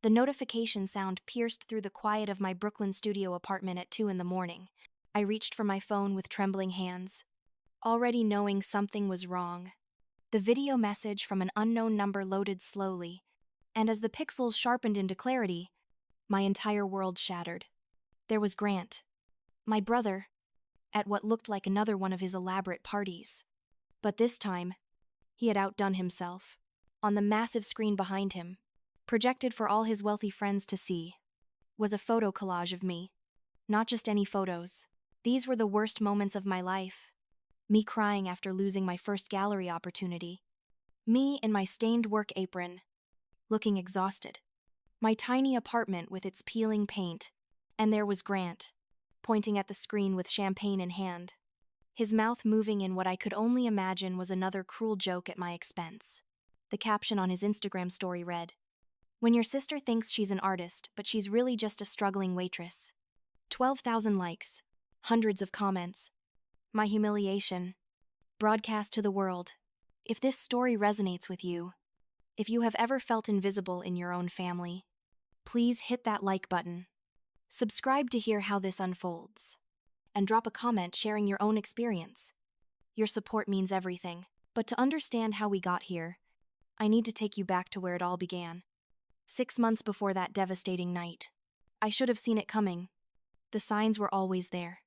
The notification sound pierced through the quiet of my Brooklyn studio apartment at 2 in the morning. I reached for my phone with trembling hands, already knowing something was wrong. The video message from an unknown number loaded slowly, and as the pixels sharpened into clarity, my entire world shattered. There was Grant, my brother, at what looked like another one of his elaborate parties. But this time, he had outdone himself. On the massive screen behind him, projected for all his wealthy friends to see, was a photo collage of me. Not just any photos. These were the worst moments of my life. Me crying after losing my first gallery opportunity. Me in my stained work apron, looking exhausted. My tiny apartment with its peeling paint, and there was Grant, pointing at the screen with champagne in hand. His mouth moving in what I could only imagine was another cruel joke at my expense. The caption on his Instagram story read, "When your sister thinks she's an artist, but she's really just a struggling waitress." 12,000 likes, hundreds of comments. My humiliation, broadcast to the world. If this story resonates with you, if you have ever felt invisible in your own family, please hit that like button. Subscribe to hear how this unfolds. And drop a comment sharing your own experience. Your support means everything. But to understand how we got here, I need to take you back to where it all began. 6 months before that devastating night. I should have seen it coming. The signs were always there,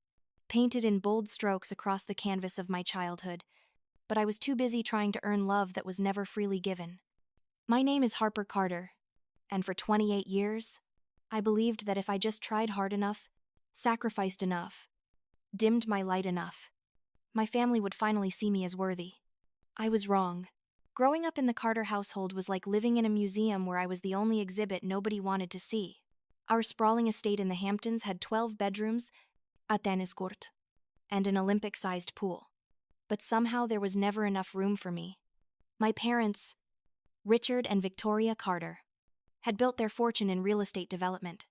painted in bold strokes across the canvas of my childhood, but I was too busy trying to earn love that was never freely given. My name is Harper Carter, and for 28 years, I believed that if I just tried hard enough, sacrificed enough, dimmed my light enough, my family would finally see me as worthy. I was wrong. Growing up in the Carter household was like living in a museum where I was the only exhibit nobody wanted to see. Our sprawling estate in the Hamptons had 12 bedrooms, a tennis court, and an Olympic-sized pool. But somehow there was never enough room for me. My parents, Richard and Victoria Carter, had built their fortune in real estate development,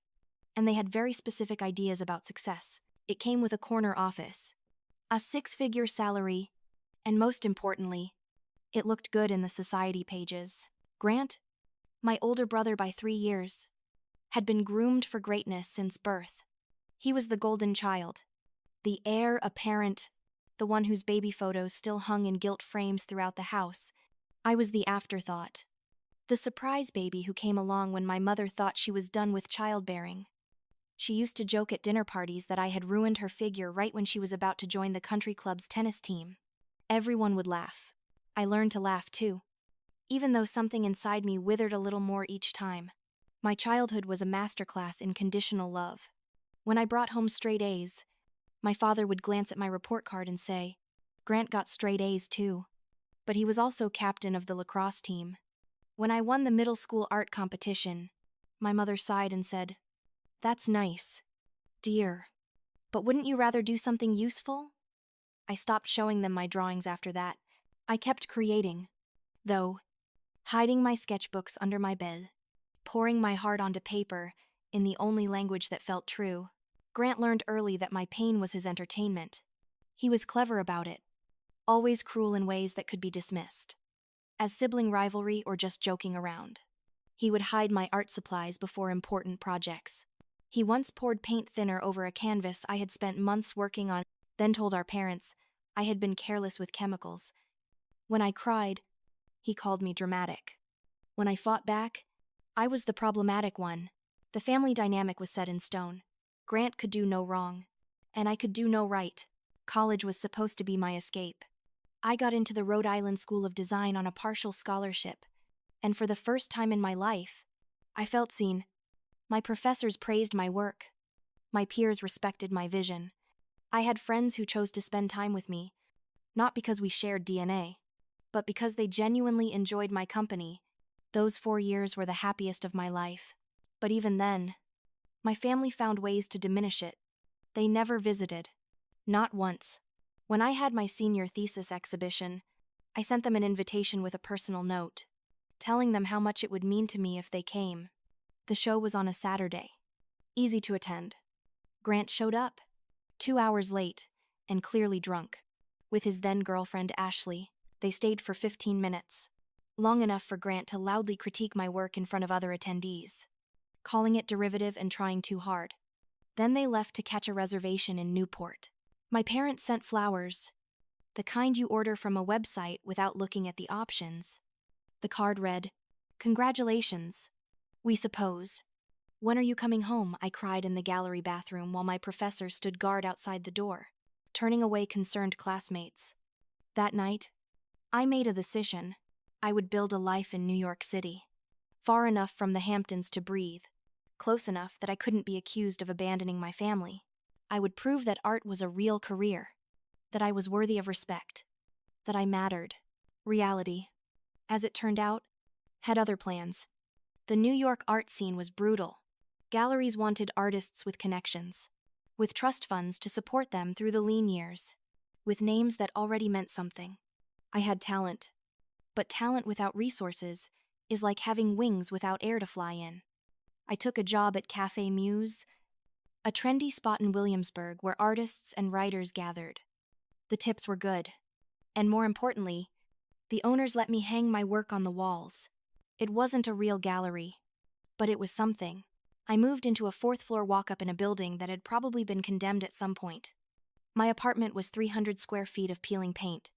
and they had very specific ideas about success. It came with a corner office, a 6-figure salary, and most importantly, it looked good in the society pages. Grant, my older brother by 3 years, had been groomed for greatness since birth. He was the golden child, the heir apparent, the one whose baby photos still hung in gilt frames throughout the house. I was the afterthought, the surprise baby who came along when my mother thought she was done with childbearing. She used to joke at dinner parties that I had ruined her figure right when she was about to join the country club's tennis team. Everyone would laugh. I learned to laugh too, even though something inside me withered a little more each time. My childhood was a masterclass in conditional love. When I brought home straight A's, my father would glance at my report card and say, "Grant got straight A's too." But he was also captain of the lacrosse team. When I won the middle school art competition, my mother sighed and said, "That's nice, dear. But wouldn't you rather do something useful?" I stopped showing them my drawings after that. I kept creating, though, hiding my sketchbooks under my bed, pouring my heart onto paper in the only language that felt true. Grant learned early that my pain was his entertainment. He was clever about it, always cruel in ways that could be dismissed as sibling rivalry or just joking around. He would hide my art supplies before important projects. He once poured paint thinner over a canvas I had spent months working on, then told our parents I had been careless with chemicals. When I cried, he called me dramatic. When I fought back, I was the problematic one. The family dynamic was set in stone. Grant could do no wrong, and I could do no right. College was supposed to be my escape. I got into the Rhode Island School of Design on a partial scholarship, and for the first time in my life, I felt seen. My professors praised my work. My peers respected my vision. I had friends who chose to spend time with me, not because we shared DNA, but because they genuinely enjoyed my company. Those 4 years were the happiest of my life. But even then, my family found ways to diminish it. They never visited. Not once. When I had my senior thesis exhibition, I sent them an invitation with a personal note, telling them how much it would mean to me if they came. The show was on a Saturday. Easy to attend. Grant showed up, 2 hours late, and clearly drunk. With his then-girlfriend Ashley, they stayed for 15 minutes. Long enough for Grant to loudly critique my work in front of other attendees. calling it derivative and trying too hard. Then they left to catch a reservation in Newport. My parents sent flowers, the kind you order from a website without looking at the options. The card read, "Congratulations, we suppose." "When are you coming home?" I cried in the gallery bathroom while my professor stood guard outside the door, turning away concerned classmates. That night, I made a decision. I would build a life in New York City, far enough from the Hamptons to breathe, close enough that I couldn't be accused of abandoning my family. I would prove that art was a real career, that I was worthy of respect, that I mattered. Reality, as it turned out, had other plans. The New York art scene was brutal. Galleries wanted artists with connections, with trust funds to support them through the lean years, with names that already meant something. I had talent, but talent without resources is like having wings without air to fly in. I took a job at Café Muse, a trendy spot in Williamsburg where artists and writers gathered. The tips were good, and more importantly, the owners let me hang my work on the walls. It wasn't a real gallery, but it was something. I moved into a fourth-floor walk-up in a building that had probably been condemned at some point. My apartment was 300 square feet of peeling paint,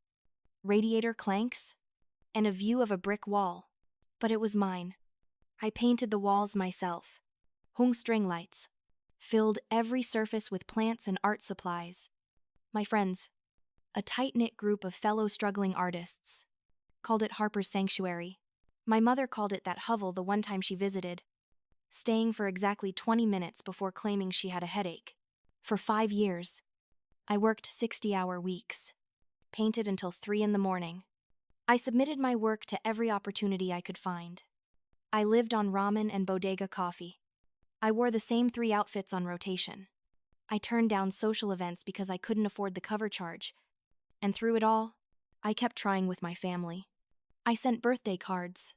radiator clanks, and a view of a brick wall. But it was mine. I painted the walls myself, hung string lights, filled every surface with plants and art supplies. My friends, a tight-knit group of fellow struggling artists, called it Harper's Sanctuary. My mother called it that hovel the one time she visited, staying for exactly 20 minutes before claiming she had a headache. For 5 years, I worked 60-hour weeks, painted until 3 in the morning. I submitted my work to every opportunity I could find. I lived on ramen and bodega coffee. I wore the same 3 outfits on rotation. I turned down social events because I couldn't afford the cover charge. And through it all, I kept trying with my family. I sent birthday cards.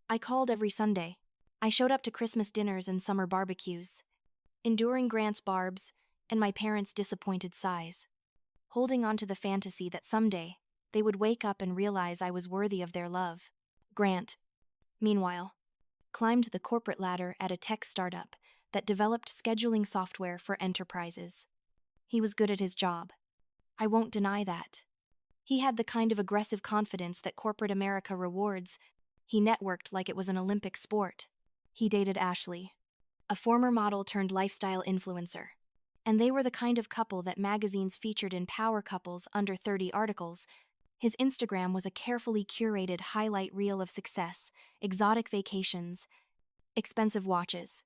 I called every Sunday. I showed up to Christmas dinners and summer barbecues, enduring Grant's barbs and my parents' disappointed sighs, holding on to the fantasy that someday they would wake up and realize I was worthy of their love. Grant, meanwhile, climbed the corporate ladder at a tech startup that developed scheduling software for enterprises. He was good at his job. I won't deny that. He had the kind of aggressive confidence that corporate America rewards. He networked like it was an Olympic sport. He dated Ashley, a former model turned lifestyle influencer, and they were the kind of couple that magazines featured in Power Couples under 30 articles. His Instagram was a carefully curated highlight reel of success, exotic vacations, expensive watches,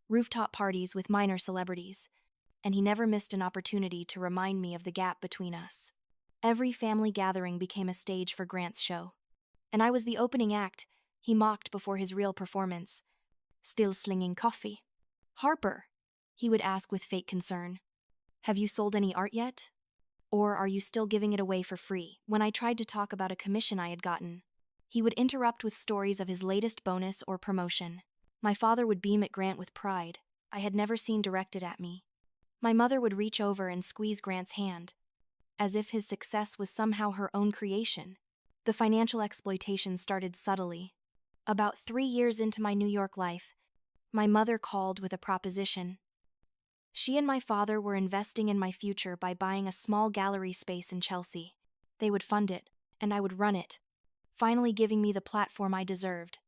rooftop parties with minor celebrities, and he never missed an opportunity to remind me of the gap between us. Every family gathering became a stage for Grant's show, and I was the opening act he mocked before his real performance. "Still slinging coffee?" "Harper," he would ask with fake concern, "have you sold any art yet? Or are you still giving it away for free?" When I tried to talk about a commission I had gotten, he would interrupt with stories of his latest bonus or promotion. My father would beam at Grant with pride I had never seen directed at me. My mother would reach over and squeeze Grant's hand, as if his success was somehow her own creation. The financial exploitation started subtly. About 3 years into my New York life, my mother called with a proposition. She and my father were investing in my future by buying a small gallery space in Chelsea. They would fund it, and I would run it, finally giving me the platform I deserved.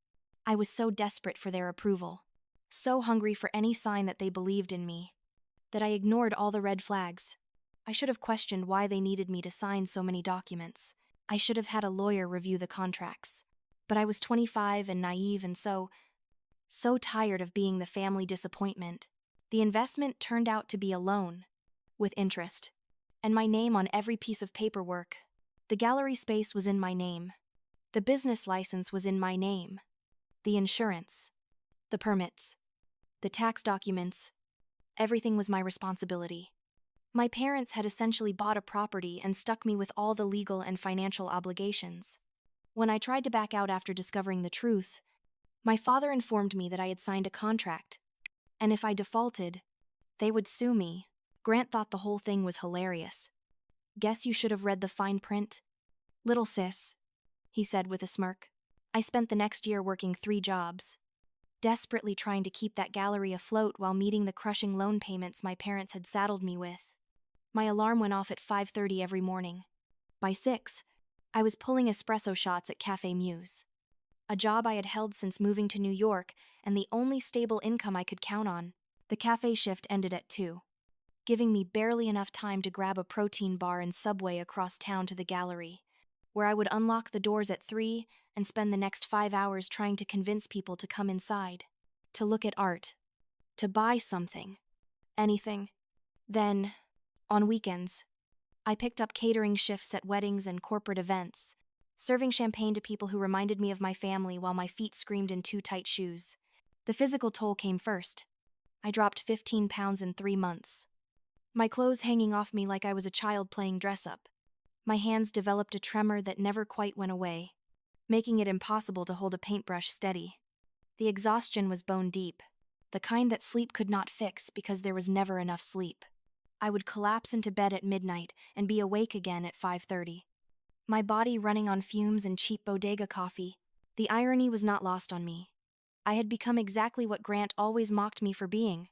I was so desperate for their approval, so hungry for any sign that they believed in me, that I ignored all the red flags. I should have questioned why they needed me to sign so many documents. I should have had a lawyer review the contracts. But I was 25 and naive and so tired of being the family disappointment. The investment turned out to be a loan, with interest, and my name on every piece of paperwork. The gallery space was in my name. The business license was in my name. The insurance, the permits, the tax documents, everything was my responsibility. My parents had essentially bought a property and stuck me with all the legal and financial obligations. When I tried to back out after discovering the truth, my father informed me that I had signed a contract, and if I defaulted, they would sue me. Grant thought the whole thing was hilarious. "Guess you should have read the fine print, little sis," he said with a smirk. I spent the next year working 3 jobs, desperately trying to keep that gallery afloat while meeting the crushing loan payments my parents had saddled me with. My alarm went off at 5:30 every morning. By 6, I was pulling espresso shots at Café Muse, a job I had held since moving to New York and the only stable income I could count on. The cafe shift ended at 2, giving me barely enough time to grab a protein bar and subway across town to the gallery, where I would unlock the doors at 3 and spend the next 5 hours trying to convince people to come inside, to look at art, to buy something, anything. Then, on weekends, I picked up catering shifts at weddings and corporate events, serving champagne to people who reminded me of my family while my feet screamed in too tight shoes. The physical toll came first. I dropped 15 pounds in 3 months. My clothes hanging off me like I was a child playing dress-up. My hands developed a tremor that never quite went away, making it impossible to hold a paintbrush steady. The exhaustion was bone deep, the kind that sleep could not fix because there was never enough sleep. I would collapse into bed at midnight and be awake again at 5:30. My body running on fumes and cheap bodega coffee. The irony was not lost on me. I had become exactly what Grant always mocked me for being: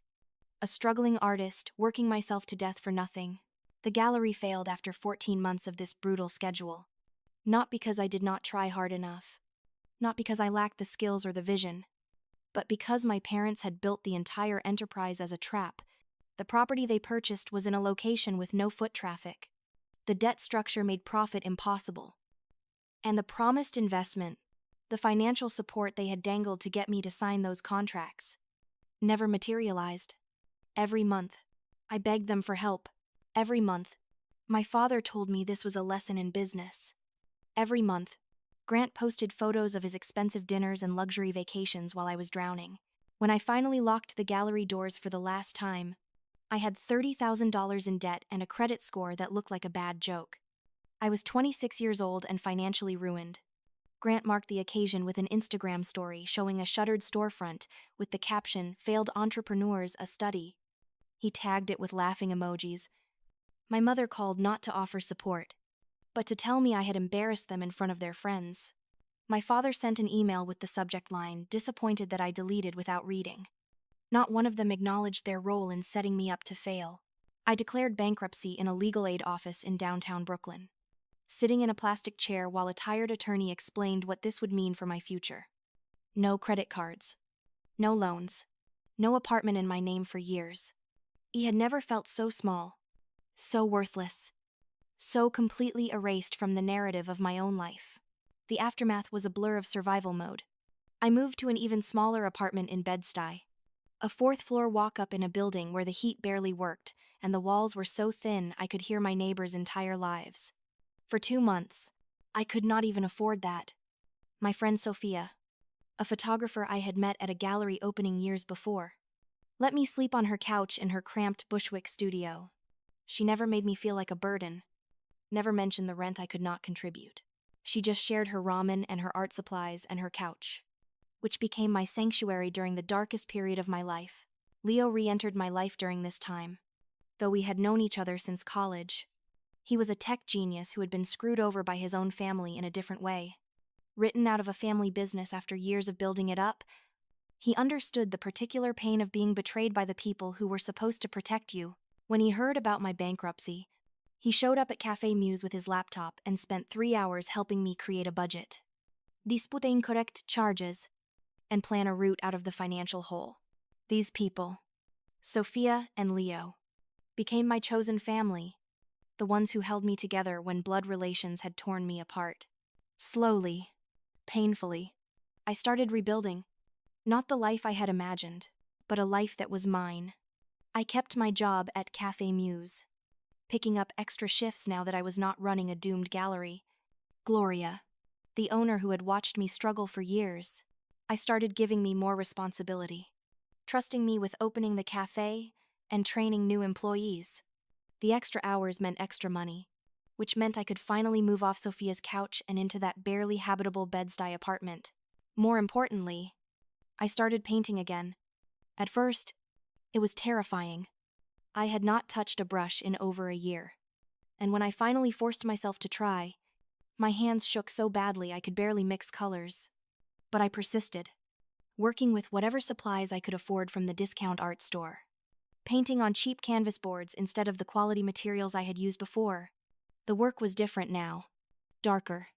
a struggling artist, working myself to death for nothing. The gallery failed after 14 months of this brutal schedule. Not because I did not try hard enough. Not because I lacked the skills or the vision. But because my parents had built the entire enterprise as a trap. The property they purchased was in a location with no foot traffic. The debt structure made profit impossible. And the promised investment, the financial support they had dangled to get me to sign those contracts, never materialized. Every month, I begged them for help. Every month, my father told me this was a lesson in business. Every month, Grant posted photos of his expensive dinners and luxury vacations while I was drowning. When I finally locked the gallery doors for the last time, I had $30,000 in debt and a credit score that looked like a bad joke. I was 26 years old and financially ruined. Grant marked the occasion with an Instagram story showing a shuttered storefront with the caption, "Failed Entrepreneurs, a Study." He tagged it with laughing emojis. My mother called not to offer support, but to tell me I had embarrassed them in front of their friends. My father sent an email with the subject line, disappointed that I deleted without reading. Not one of them acknowledged their role in setting me up to fail. I declared bankruptcy in a legal aid office in downtown Brooklyn, sitting in a plastic chair while a tired attorney explained what this would mean for my future. No credit cards. No loans. No apartment in my name for years. He had never felt so small, so worthless, so completely erased from the narrative of my own life. The aftermath was a blur of survival mode. I moved to an even smaller apartment in Bed-Stuy, a 4th-floor walk-up in a building where the heat barely worked and the walls were so thin I could hear my neighbors' entire lives. For 2 months, I could not even afford that. My friend Sophia, a photographer I had met at a gallery opening years before, let me sleep on her couch in her cramped Bushwick studio. She never made me feel like a burden, never mentioned the rent I could not contribute. She just shared her ramen and her art supplies and her couch, which became my sanctuary during the darkest period of my life. Leo re-entered my life during this time, though we had known each other since college. He was a tech genius who had been screwed over by his own family in a different way. Written out of a family business after years of building it up, he understood the particular pain of being betrayed by the people who were supposed to protect you. When he heard about my bankruptcy, he showed up at Café Muse with his laptop and spent 3 hours helping me create a budget, dispute incorrect charges, and plan a route out of the financial hole. These people, Sophia and Leo, became my chosen family, the ones who held me together when blood relations had torn me apart. Slowly, painfully, I started rebuilding. Not the life I had imagined, but a life that was mine. I kept my job at Café Muse, picking up extra shifts now that I was not running a doomed gallery. Gloria, the owner who had watched me struggle for years, I started giving me more responsibility, trusting me with opening the cafe and training new employees. The extra hours meant extra money, which meant I could finally move off Sophia's couch and into that barely habitable Bed-Stuy apartment. More importantly, I started painting again. At first, it was terrifying. I had not touched a brush in over a year, and when I finally forced myself to try, my hands shook so badly I could barely mix colors. But I persisted. working with whatever supplies I could afford from the discount art store. Painting on cheap canvas boards instead of the quality materials I had used before. The work was different now. Darker.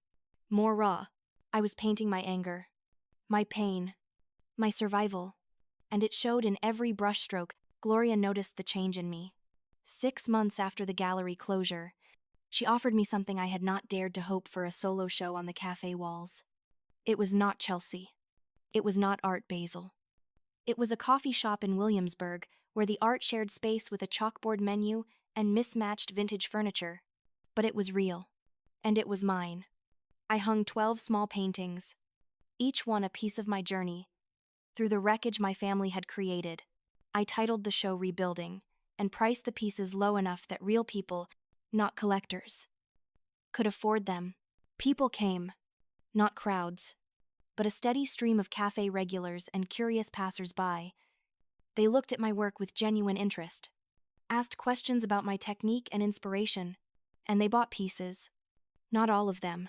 More raw. I was painting my anger. My pain. My survival. And it showed in every brushstroke. Gloria noticed the change in me. 6 months after the gallery closure, she offered me something I had not dared to hope for: a solo show on the cafe walls. It was not Chelsea. It was not Art Basel. It was a coffee shop in Williamsburg where the art shared space with a chalkboard menu and mismatched vintage furniture. But it was real. And it was mine. I hung 12 small paintings, each one a piece of my journey, through the wreckage my family had created. I titled the show Rebuilding, and priced the pieces low enough that real people, not collectors, could afford them. People came, not crowds, but a steady stream of cafe regulars and curious passers-by. They looked at my work with genuine interest, asked questions about my technique and inspiration, and they bought pieces. Not all of them,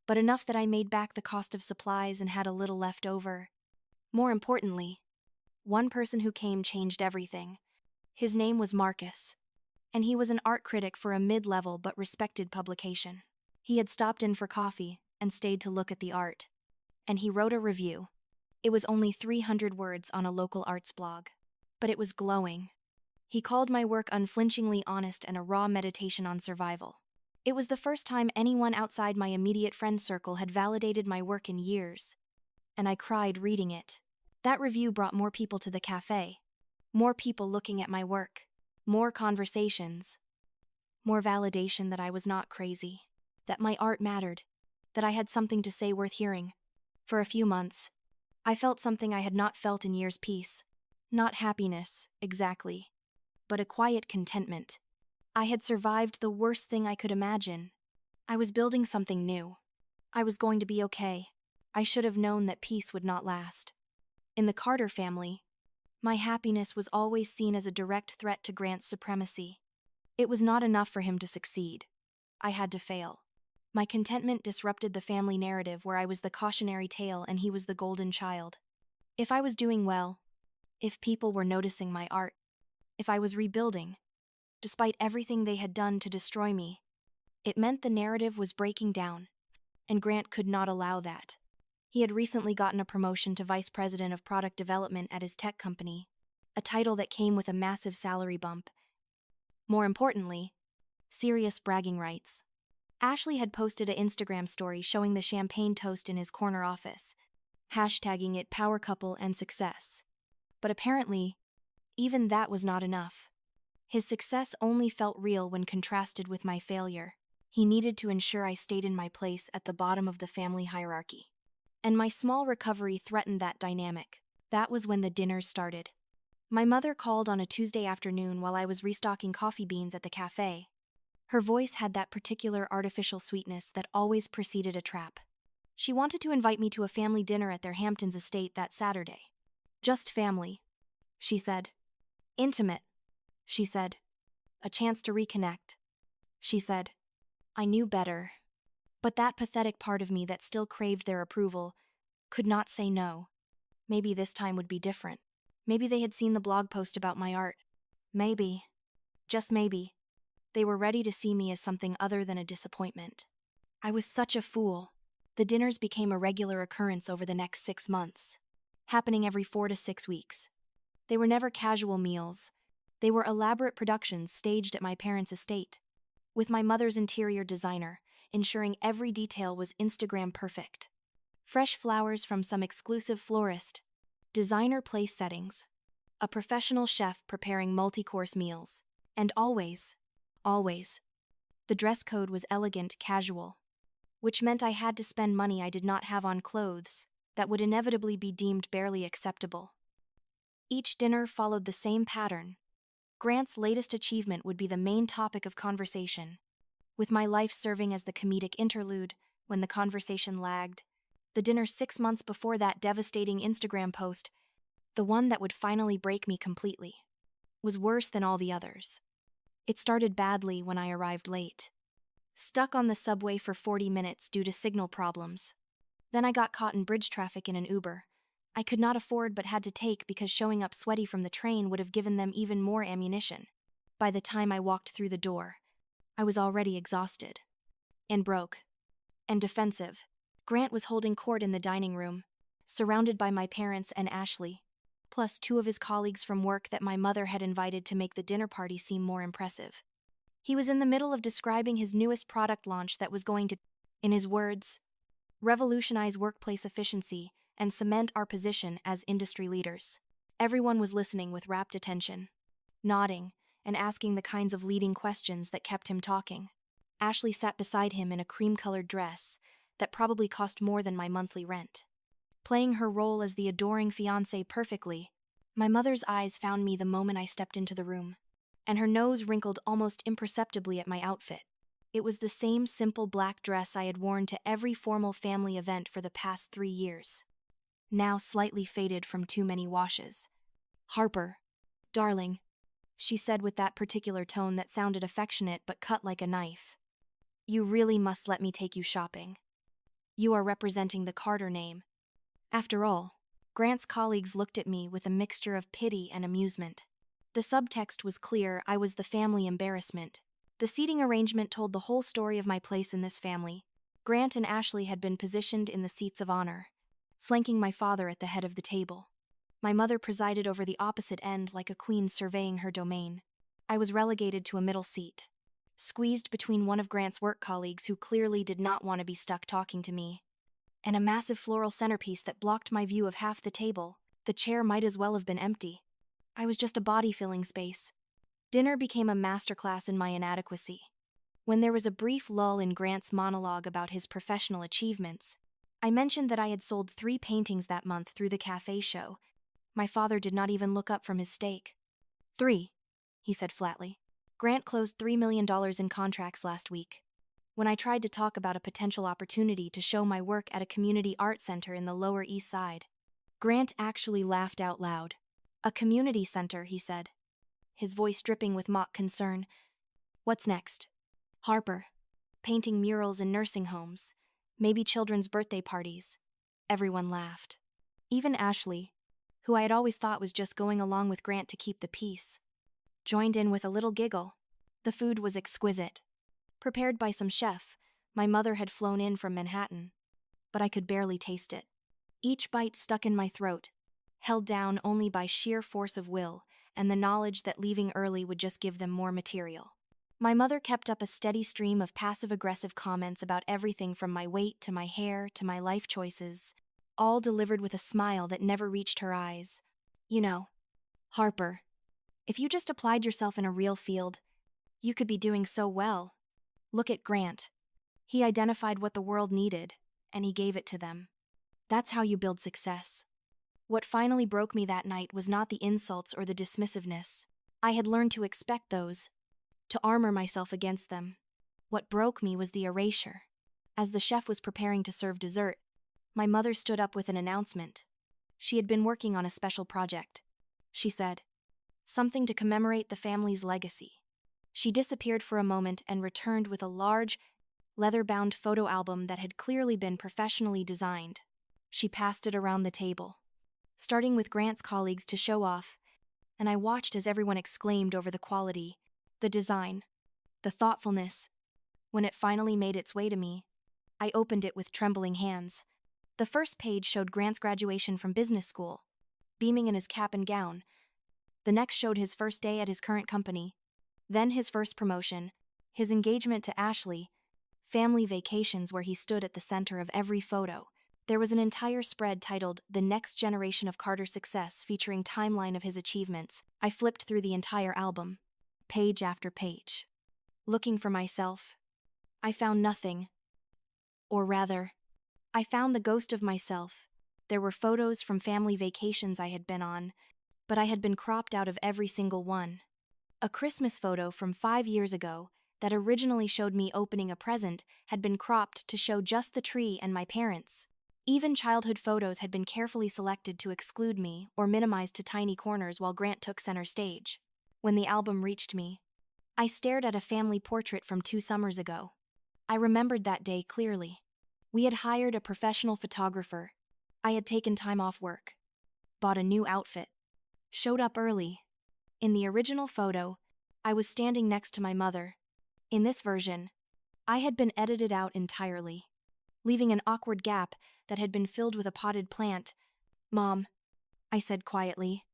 but enough that I made back the cost of supplies and had a little left over. More importantly, one person who came changed everything. His name was Marcus, and he was an art critic for a mid-level but respected publication. He had stopped in for coffee and stayed to look at the art, and he wrote a review. It was only 300 words on a local arts blog, but it was glowing. He called my work unflinchingly honest and a raw meditation on survival. It was the first time anyone outside my immediate friend circle had validated my work in years, and I cried reading it. That review brought more people to the cafe, more people looking at my work, more conversations, more validation that I was not crazy, that my art mattered, that I had something to say worth hearing. For a few months, I felt something I had not felt in years: peace. Not happiness, exactly, but a quiet contentment. I had survived the worst thing I could imagine. I was building something new. I was going to be okay. I should have known that peace would not last. In the Carter family, my happiness was always seen as a direct threat to Grant's supremacy. It was not enough for him to succeed. I had to fail. My contentment disrupted the family narrative where I was the cautionary tale and he was the golden child. If I was doing well, if people were noticing my art, if I was rebuilding, despite everything they had done to destroy me, it meant the narrative was breaking down, and Grant could not allow that. He had recently gotten a promotion to vice president of product development at his tech company, a title that came with a massive salary bump. More importantly, serious bragging rights. Ashley had posted an Instagram story showing the champagne toast in his corner office, hashtagging it power couple and success. But apparently, even that was not enough. His success only felt real when contrasted with my failure. He needed to ensure I stayed in my place at the bottom of the family hierarchy. And my small recovery threatened that dynamic. That was when the dinners started. My mother called on a Tuesday afternoon while I was restocking coffee beans at the cafe. Her voice had that particular artificial sweetness that always preceded a trap. She wanted to invite me to a family dinner at their Hamptons estate that Saturday. Just family, she said. Intimate, she said. A chance to reconnect, she said. I knew better. But that pathetic part of me that still craved their approval could not say no. Maybe this time would be different. Maybe they had seen the blog post about my art. Maybe, just maybe, they were ready to see me as something other than a disappointment. I was such a fool. The dinners became a regular occurrence over the next 6 months, happening every 4 to 6 weeks. They were never casual meals. They were elaborate productions staged at my parents' estate, with my mother's interior designer ensuring every detail was Instagram perfect. Fresh flowers from some exclusive florist, designer place settings, a professional chef preparing multi-course meals, and always, the dress code was elegant casual, which meant I had to spend money I did not have on clothes that would inevitably be deemed barely acceptable. Each dinner followed the same pattern. Grant's latest achievement would be the main topic of conversation, with my life serving as the comedic interlude when the conversation lagged. The dinner 6 months before that devastating Instagram post, the one that would finally break me completely, was worse than all the others. It started badly when I arrived late, stuck on the subway for 40 minutes due to signal problems. Then I got caught in bridge traffic in an Uber, I could not afford but had to take because showing up sweaty from the train would have given them even more ammunition. By the time I walked through the door, I was already exhausted. And broke. And defensive. Grant was holding court in the dining room, surrounded by my parents and Ashley, plus 2 of his colleagues from work that my mother had invited to make the dinner party seem more impressive. He was in the middle of describing his newest product launch that was going to, in his words, revolutionize workplace efficiency and cement our position as industry leaders. Everyone was listening with rapt attention, nodding, and asking the kinds of leading questions that kept him talking. Ashley sat beside him in a cream-colored dress that probably cost more than my monthly rent. Playing her role as the adoring fiancée perfectly, my mother's eyes found me the moment I stepped into the room, and her nose wrinkled almost imperceptibly at my outfit. It was the same simple black dress I had worn to every formal family event for the past 3 years, now slightly faded from too many washes. "Harper, darling," she said with that particular tone that sounded affectionate but cut like a knife. "You really must let me take you shopping. You are representing the Carter name." After all, Grant's colleagues looked at me with a mixture of pity and amusement. The subtext was clear: I was the family embarrassment. The seating arrangement told the whole story of my place in this family. Grant and Ashley had been positioned in the seats of honor, flanking my father at the head of the table. My mother presided over the opposite end like a queen surveying her domain. I was relegated to a middle seat, squeezed between one of Grant's work colleagues who clearly did not want to be stuck talking to me, and a massive floral centerpiece that blocked my view of half the table. The chair might as well have been empty. I was just a body-filling space. Dinner became a masterclass in my inadequacy. When there was a brief lull in Grant's monologue about his professional achievements, I mentioned that I had sold 3 paintings that month through the cafe show. My father did not even look up from his steak. 3, he said flatly. Grant closed $3 million in contracts last week. When I tried to talk about a potential opportunity to show my work at a community art center in the Lower East Side, Grant actually laughed out loud. "A community center," he said, his voice dripping with mock concern. "What's next?" "Harper. Painting murals in nursing homes. Maybe children's birthday parties." Everyone laughed. Even Ashley, who I had always thought was just going along with Grant to keep the peace, joined in with a little giggle. The food was exquisite. Prepared by some chef my mother had flown in from Manhattan, but I could barely taste it. Each bite stuck in my throat, held down only by sheer force of will and the knowledge that leaving early would just give them more material. My mother kept up a steady stream of passive-aggressive comments about everything from my weight to my hair to my life choices, all delivered with a smile that never reached her eyes. "You know, Harper, if you just applied yourself in a real field, you could be doing so well. Look at Grant. He identified what the world needed, and he gave it to them. That's how you build success." What finally broke me that night was not the insults or the dismissiveness. I had learned to expect those, to armor myself against them. What broke me was the erasure. As the chef was preparing to serve dessert, my mother stood up with an announcement. She had been working on a special project, she said. Something to commemorate the family's legacy. She disappeared for a moment and returned with a large, leather-bound photo album that had clearly been professionally designed. She passed it around the table, starting with Grant's colleagues to show off, and I watched as everyone exclaimed over the quality, the design, the thoughtfulness. When it finally made its way to me, I opened it with trembling hands. The first page showed Grant's graduation from business school, beaming in his cap and gown. The next showed his first day at his current company, then his first promotion, his engagement to Ashley, family vacations where he stood at the center of every photo. There was an entire spread titled "The Next Generation of Carter Success" featuring timeline of his achievements. I flipped through the entire album, page after page. Looking for myself, I found nothing. Or rather, I found the ghost of myself. There were photos from family vacations I had been on, but I had been cropped out of every single one. A Christmas photo from 5 years ago that originally showed me opening a present had been cropped to show just the tree and my parents. Even childhood photos had been carefully selected to exclude me or minimized to tiny corners while Grant took center stage. When the album reached me, I stared at a family portrait from 2 summers ago. I remembered that day clearly. We had hired a professional photographer. I had taken time off work. bought a new outfit, showed up early. In the original photo, I was standing next to my mother. In this version, I had been edited out entirely, leaving an awkward gap that had been filled with a potted plant. "Mom," I said quietly,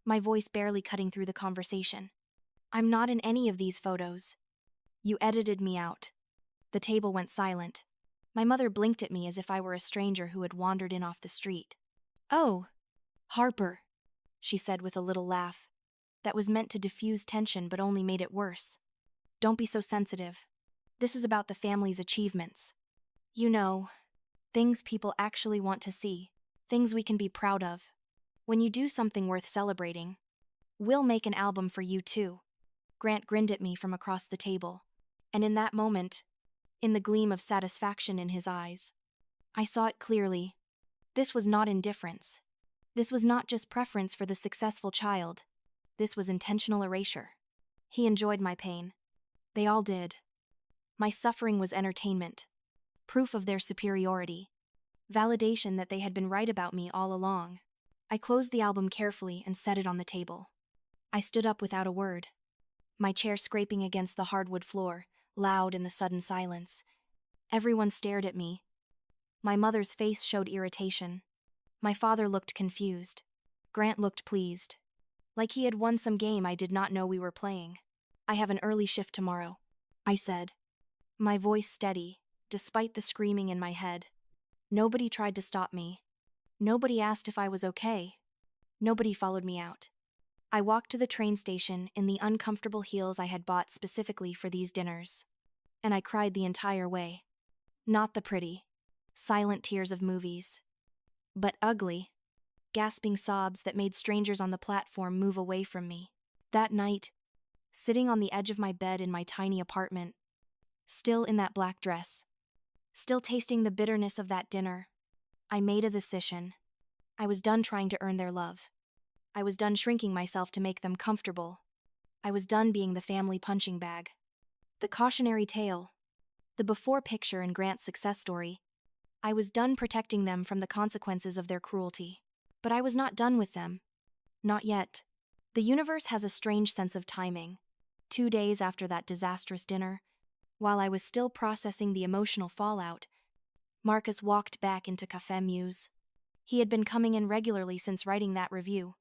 my voice barely cutting through the conversation. "I'm not in any of these photos. You edited me out." The table went silent. My mother blinked at me as if I were a stranger who had wandered in off the street. "Oh, Harper," she said with a little laugh that was meant to diffuse tension but only made it worse. "Don't be so sensitive. This is about the family's achievements. You know, things people actually want to see, things we can be proud of. When you do something worth celebrating, we'll make an album for you too." Grant grinned at me from across the table, and in that moment, in the gleam of satisfaction in his eyes, I saw it clearly. This was not indifference. This was not just preference for the successful child. This was intentional erasure. He enjoyed my pain. They all did. My suffering was entertainment, proof of their superiority, validation that they had been right about me all along. I closed the album carefully and set it on the table. I stood up without a word, my chair scraping against the hardwood floor, loud in the sudden silence. Everyone stared at me. My mother's face showed irritation. My father looked confused. Grant looked pleased, like he had won some game I did not know we were playing. "I have an early shift tomorrow," I said, my voice steady, despite the screaming in my head. Nobody tried to stop me. Nobody asked if I was okay. Nobody followed me out. I walked to the train station in the uncomfortable heels I had bought specifically for these dinners. And I cried the entire way. Not the pretty, silent tears of movies, but ugly, gasping sobs that made strangers on the platform move away from me. That night, sitting on the edge of my bed in my tiny apartment, still in that black dress, still tasting the bitterness of that dinner, I made a decision. I was done trying to earn their love. I was done shrinking myself to make them comfortable. I was done being the family punching bag. The cautionary tale, the before picture in Grant's success story. I was done protecting them from the consequences of their cruelty. But I was not done with them. Not yet. The universe has a strange sense of timing. 2 days after that disastrous dinner, while I was still processing the emotional fallout, Marcus walked back into Café Muse. He had been coming in regularly since writing that review.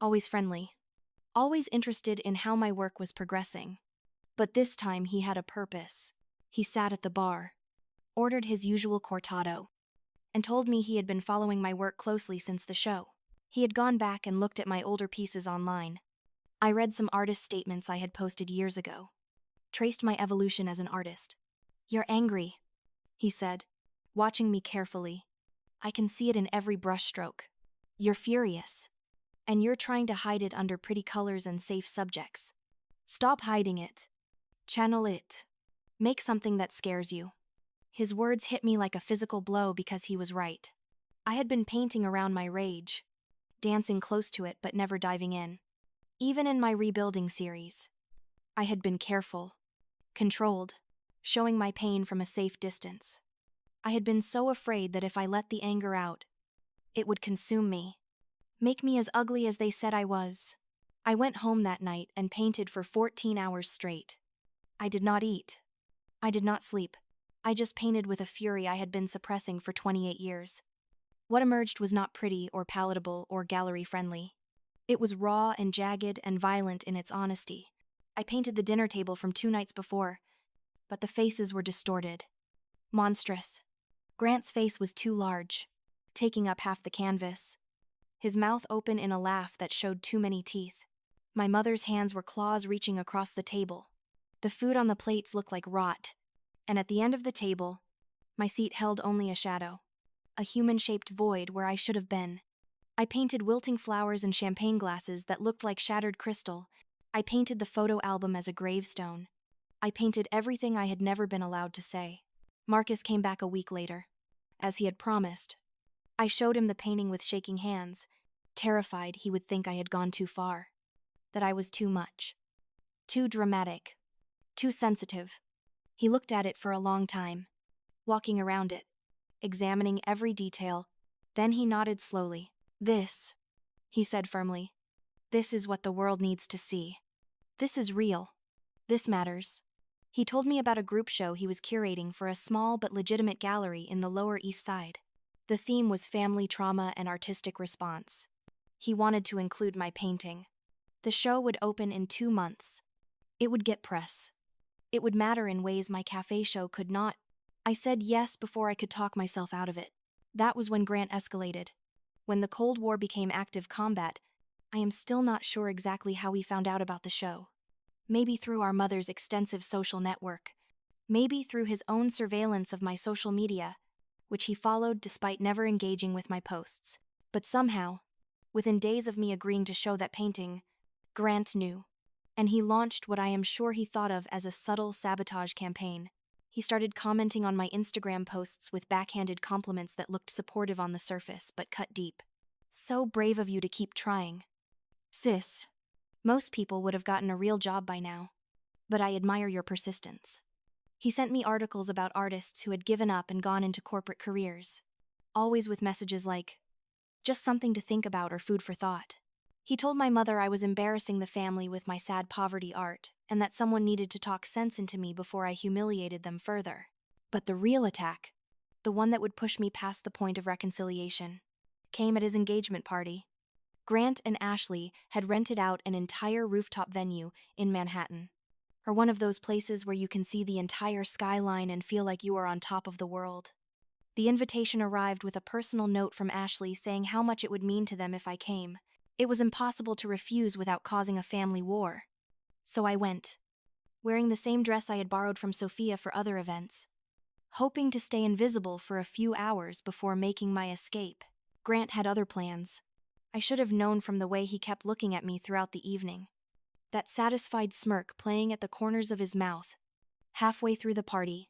Always friendly. Always interested in how my work was progressing. But this time he had a purpose. He sat at the bar, ordered his usual cortado, and told me he had been following my work closely since the show. He had gone back and looked at my older pieces online. I read some artist statements I had posted years ago, traced my evolution as an artist. "You're angry," he said, watching me carefully. "I can see it in every brushstroke. You're furious, and you're trying to hide it under pretty colors and safe subjects. Stop hiding it. Channel it. Make something that scares you." His words hit me like a physical blow because he was right. I had been painting around my rage, dancing close to it but never diving in. Even in my rebuilding series, I had been careful, controlled, showing my pain from a safe distance. I had been so afraid that if I let the anger out, it would consume me, make me as ugly as they said I was. I went home that night and painted for 14 hours straight. I did not eat. I did not sleep. I just painted with a fury I had been suppressing for 28 years. What emerged was not pretty or palatable or gallery-friendly. It was raw and jagged and violent in its honesty. I painted the dinner table from 2 nights before, but the faces were distorted. Monstrous. Grant's face was too large, taking up half the canvas, his mouth open in a laugh that showed too many teeth. My mother's hands were claws reaching across the table. The food on the plates looked like rot, and at the end of the table, my seat held only a shadow, a human-shaped void where I should have been. I painted wilting flowers and champagne glasses that looked like shattered crystal. I painted the photo album as a gravestone. I painted everything I had never been allowed to say. Marcus came back a week later, as he had promised. I showed him the painting with shaking hands, terrified he would think I had gone too far, that I was too much, too dramatic, too sensitive. He looked at it for a long time, walking around it, examining every detail. Then he nodded slowly. "This," he said firmly. This is what the world needs to see. This is real. This matters. He told me about a group show he was curating for a small but legitimate gallery in the Lower East Side. The theme was family trauma and artistic response. He wanted to include my painting. The show would open in 2 months. It would get press. It would matter in ways my cafe show could not. I said yes before I could talk myself out of it. That was when Grant escalated. When the Cold War became active combat, I am still not sure exactly how he found out about the show. Maybe through our mother's extensive social network. Maybe through his own surveillance of my social media, which he followed despite never engaging with my posts. But somehow, within days of me agreeing to show that painting, Grant knew. And he launched what I am sure he thought of as a subtle sabotage campaign. He started commenting on my Instagram posts with backhanded compliments that looked supportive on the surface but cut deep. So brave of you to keep trying. Sis, most people would have gotten a real job by now. But I admire your persistence. He sent me articles about artists who had given up and gone into corporate careers. Always with messages like, just something to think about or food for thought. He told my mother I was embarrassing the family with my sad poverty art, and that someone needed to talk sense into me before I humiliated them further. But the real attack, the one that would push me past the point of reconciliation, came at his engagement party. Grant and Ashley had rented out an entire rooftop venue in Manhattan, or one of those places where you can see the entire skyline and feel like you are on top of the world. The invitation arrived with a personal note from Ashley saying how much it would mean to them if I came. It was impossible to refuse without causing a family war. So I went, wearing the same dress I had borrowed from Sophia for other events, hoping to stay invisible for a few hours before making my escape. Grant had other plans. I should have known from the way he kept looking at me throughout the evening. That satisfied smirk playing at the corners of his mouth. Halfway through the party,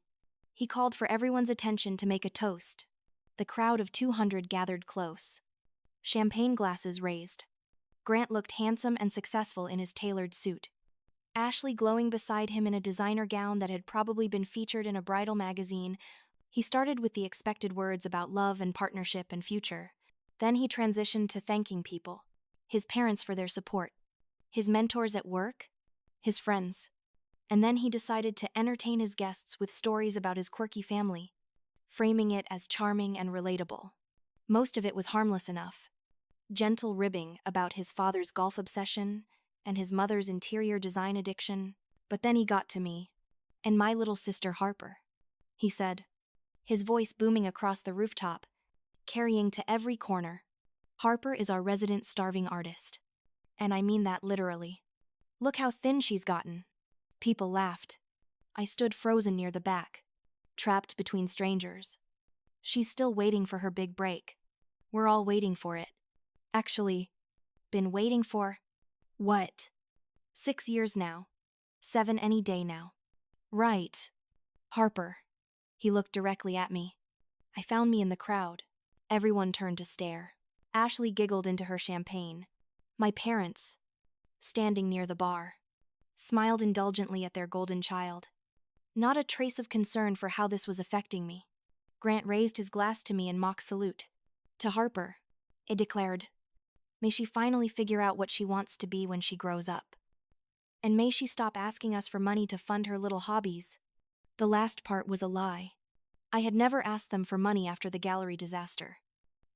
he called for everyone's attention to make a toast. The crowd of 200 gathered close. Champagne glasses raised. Grant looked handsome and successful in his tailored suit. Ashley glowing beside him in a designer gown that had probably been featured in a bridal magazine. He started with the expected words about love and partnership and future. Then he transitioned to thanking people. His parents for their support. His mentors at work. His friends. And then he decided to entertain his guests with stories about his quirky family, framing it as charming and relatable. Most of it was harmless enough. Gentle ribbing about his father's golf obsession and his mother's interior design addiction. But then he got to me, and my little sister Harper, he said, his voice booming across the rooftop, carrying to every corner. Harper is our resident starving artist. And I mean that literally. Look how thin she's gotten. People laughed. I stood frozen near the back, trapped between strangers. She's still waiting for her big break. We're all waiting for it. Actually, been waiting for, what? 6 years now. 7 any day now. Right. Harper. He looked directly at me. I found me in the crowd. Everyone turned to stare. Ashley giggled into her champagne. My parents, standing near the bar, smiled indulgently at their golden child. Not a trace of concern for how this was affecting me. Grant raised his glass to me in mock salute. To Harper, it declared, may she finally figure out what she wants to be when she grows up. And may she stop asking us for money to fund her little hobbies. The last part was a lie. I had never asked them for money after the gallery disaster.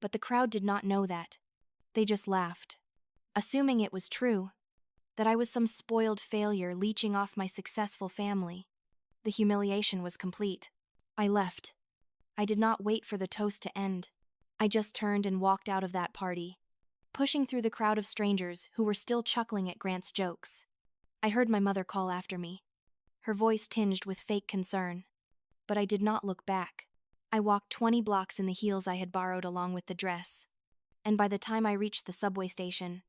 But the crowd did not know that. They just laughed, assuming it was true, that I was some spoiled failure leeching off my successful family. The humiliation was complete. I left. I did not wait for the toast to end. I just turned and walked out of that party, pushing through the crowd of strangers who were still chuckling at Grant's jokes. I heard my mother call after me, her voice tinged with fake concern. But I did not look back. I walked 20 blocks in the heels I had borrowed along with the dress, and by the time I reached the subway station,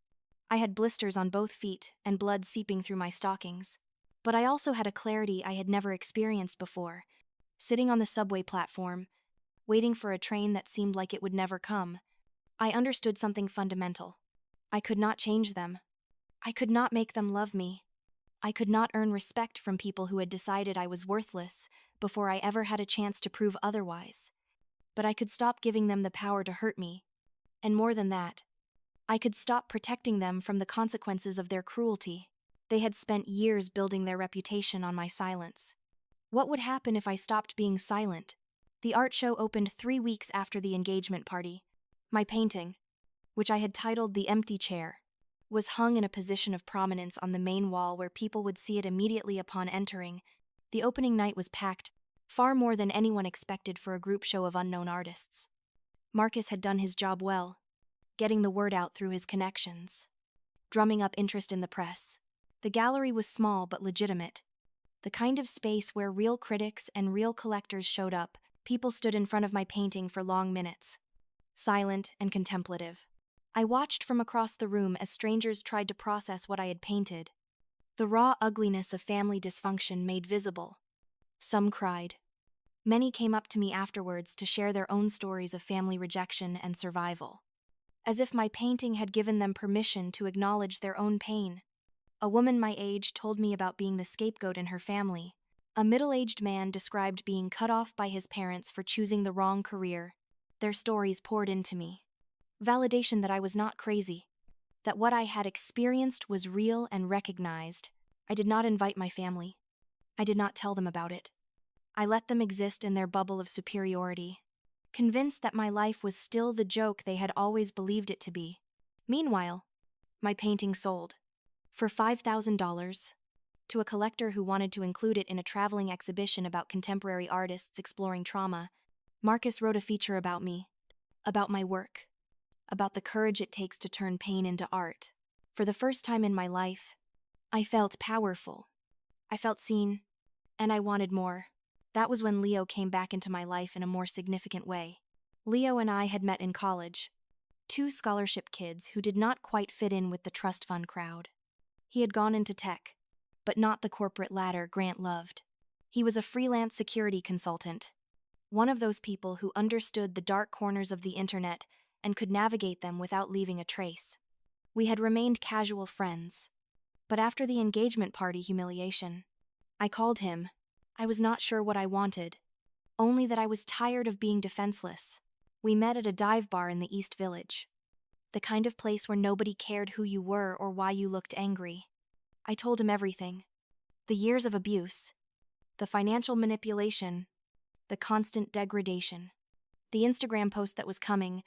I had blisters on both feet and blood seeping through my stockings. But I also had a clarity I had never experienced before, sitting on the subway platform, waiting for a train that seemed like it would never come. I understood something fundamental. I could not change them. I could not make them love me. I could not earn respect from people who had decided I was worthless before I ever had a chance to prove otherwise. But I could stop giving them the power to hurt me. And more than that, I could stop protecting them from the consequences of their cruelty. They had spent years building their reputation on my silence. What would happen if I stopped being silent? The art show opened 3 weeks after the engagement party. My painting, which I had titled The Empty Chair, was hung in a position of prominence on the main wall where people would see it immediately upon entering. The opening night was packed, far more than anyone expected for a group show of unknown artists. Marcus had done his job well, getting the word out through his connections, drumming up interest in the press. The gallery was small but legitimate, the kind of space where real critics and real collectors showed up. People stood in front of my painting for long minutes, silent and contemplative. I watched from across the room as strangers tried to process what I had painted. The raw ugliness of family dysfunction made visible. Some cried. Many came up to me afterwards to share their own stories of family rejection and survival, as if my painting had given them permission to acknowledge their own pain. A woman my age told me about being the scapegoat in her family. A middle-aged man described being cut off by his parents for choosing the wrong career. Their stories poured into me. Validation that I was not crazy, that what I had experienced was real and recognized. I did not invite my family. I did not tell them about it. I let them exist in their bubble of superiority, convinced that my life was still the joke they had always believed it to be. Meanwhile, my painting sold for $5,000 to a collector who wanted to include it in a traveling exhibition about contemporary artists exploring trauma. Marcus wrote a feature about me, about my work, about the courage it takes to turn pain into art. For the first time in my life, I felt powerful. I felt seen, and I wanted more. That was when Leo came back into my life in a more significant way. Leo and I had met in college, two scholarship kids who did not quite fit in with the trust fund crowd. He had gone into tech, but not the corporate ladder Grant loved. He was a freelance security consultant, one of those people who understood the dark corners of the internet and could navigate them without leaving a trace. We had remained casual friends, but after the engagement party humiliation, I called him. I was not sure what I wanted, only that I was tired of being defenseless. We met at a dive bar in the East Village, the kind of place where nobody cared who you were or why you looked angry. I told him everything. The years of abuse, the financial manipulation, the constant degradation, the Instagram post that was coming.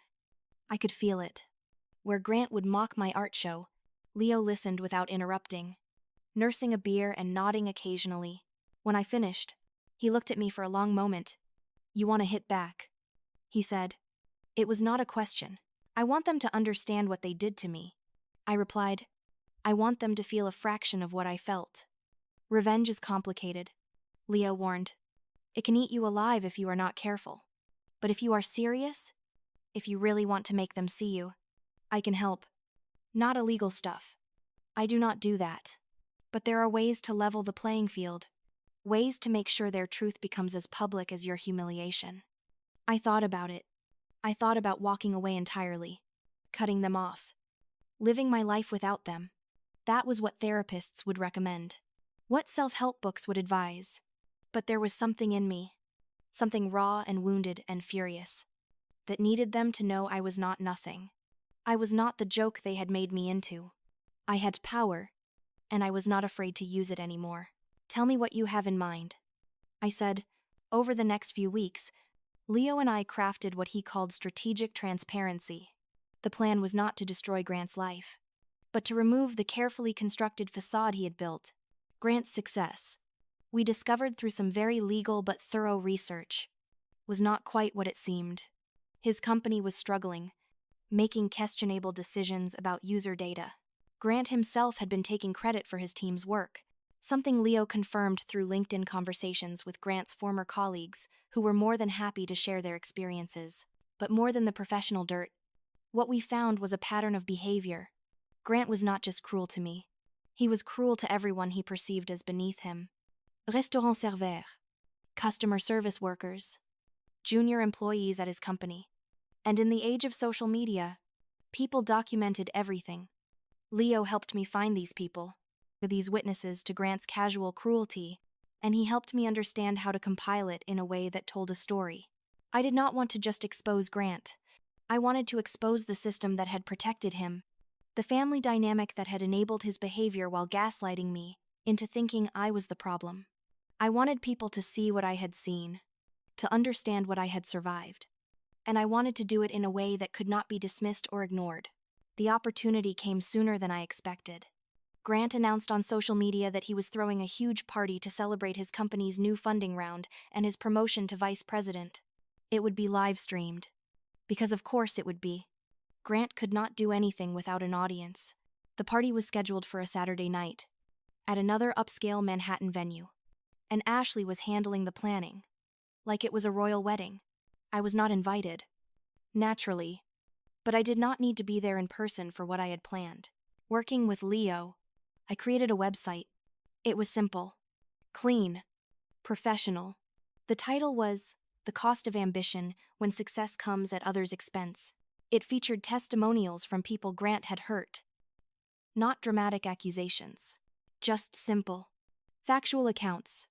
I could feel it. Where Grant would mock my art show, Leo listened without interrupting, nursing a beer and nodding occasionally. When I finished, he looked at me for a long moment. "You want to hit back?" he said. It was not a question. "I want them to understand what they did to me." I replied, "I want them to feel a fraction of what I felt." "Revenge is complicated," Leo warned. "It can eat you alive if you are not careful. But if you are serious, if you really want to make them see you, I can help. Not illegal stuff. I do not do that. But there are ways to level the playing field, ways to make sure their truth becomes as public as your humiliation." I thought about it. I thought about walking away entirely, cutting them off, living my life without them. That was what therapists would recommend, what self-help books would advise. But there was something in me, something raw and wounded and furious, that needed them to know I was not nothing. I was not the joke they had made me into. I had power, and I was not afraid to use it anymore. "Tell me what you have in mind," I said. Over the next few weeks, Leo and I crafted what he called strategic transparency. The plan was not to destroy Grant's life, but to remove the carefully constructed facade he had built. Grant's success, we discovered through some very legal but thorough research, was not quite what it seemed. His company was struggling, making questionable decisions about user data. Grant himself had been taking credit for his team's work, something Leo confirmed through LinkedIn conversations with Grant's former colleagues who were more than happy to share their experiences. But more than the professional dirt, what we found was a pattern of behavior. Grant was not just cruel to me. He was cruel to everyone he perceived as beneath him. Restaurant serveurs, customer service workers, junior employees at his company. And in the age of social media, people documented everything. Leo helped me find these people, these witnesses to Grant's casual cruelty, and he helped me understand how to compile it in a way that told a story. I did not want to just expose Grant. I wanted to expose the system that had protected him, The family dynamic that had enabled his behavior while gaslighting me into thinking I was the problem. I wanted people to see what I had seen, to understand what I had survived. And I wanted to do it in a way that could not be dismissed or ignored. The opportunity came sooner than I expected. Grant announced on social media that he was throwing a huge party to celebrate his company's new funding round and his promotion to vice president. It would be live-streamed. Because of course it would be. Grant could not do anything without an audience. The party was scheduled for a Saturday night, at another upscale Manhattan venue. And Ashley was handling the planning. Like it was a royal wedding. I was not invited. Naturally. But I did not need to be there in person for what I had planned. Working with Leo, I created a website. It was simple, clean, professional. The title was The Cost of Ambition When Success Comes at Others' Expense. It featured testimonials from people Grant had hurt. Not dramatic accusations. Just simple, factual accounts.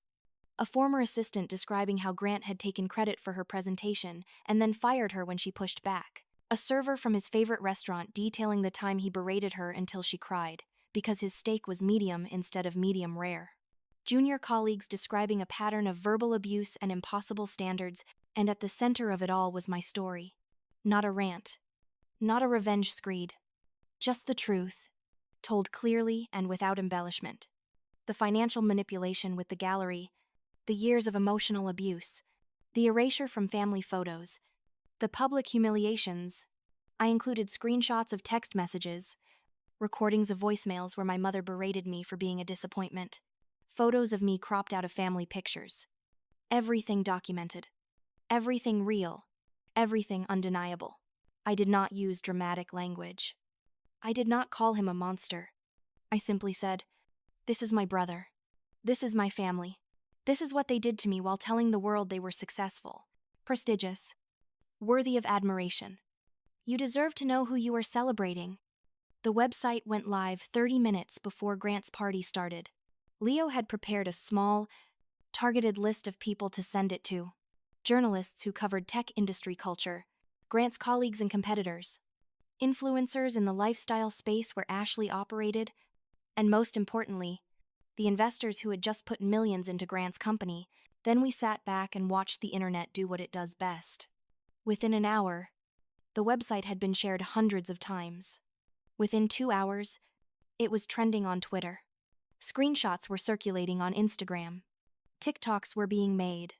A former assistant describing how Grant had taken credit for her presentation and then fired her when she pushed back. A server from his favorite restaurant detailing the time he berated her until she cried, because his steak was medium instead of medium rare. Junior colleagues describing a pattern of verbal abuse and impossible standards, and at the center of it all was my story. Not a rant. Not a revenge screed. Just the truth, told clearly and without embellishment. The financial manipulation with the gallery, the years of emotional abuse, the erasure from family photos, the public humiliations. I included screenshots of text messages, recordings of voicemails where my mother berated me for being a disappointment, photos of me cropped out of family pictures. Everything documented. Everything real. Everything undeniable. I did not use dramatic language. I did not call him a monster. I simply said, "This is my brother. This is my family. This is what they did to me while telling the world they were successful, prestigious, worthy of admiration. You deserve to know who you are celebrating." The website went live 30 minutes before Grant's party started. Leo had prepared a small, targeted list of people to send it to. Journalists who covered tech industry culture, Grant's colleagues and competitors, influencers in the lifestyle space where Ashley operated, and most importantly, the investors who had just put millions into Grant's company. Then we sat back and watched the internet do what it does best. Within an hour, the website had been shared hundreds of times. Within 2 hours, it was trending on Twitter. Screenshots were circulating on Instagram. TikToks were being made.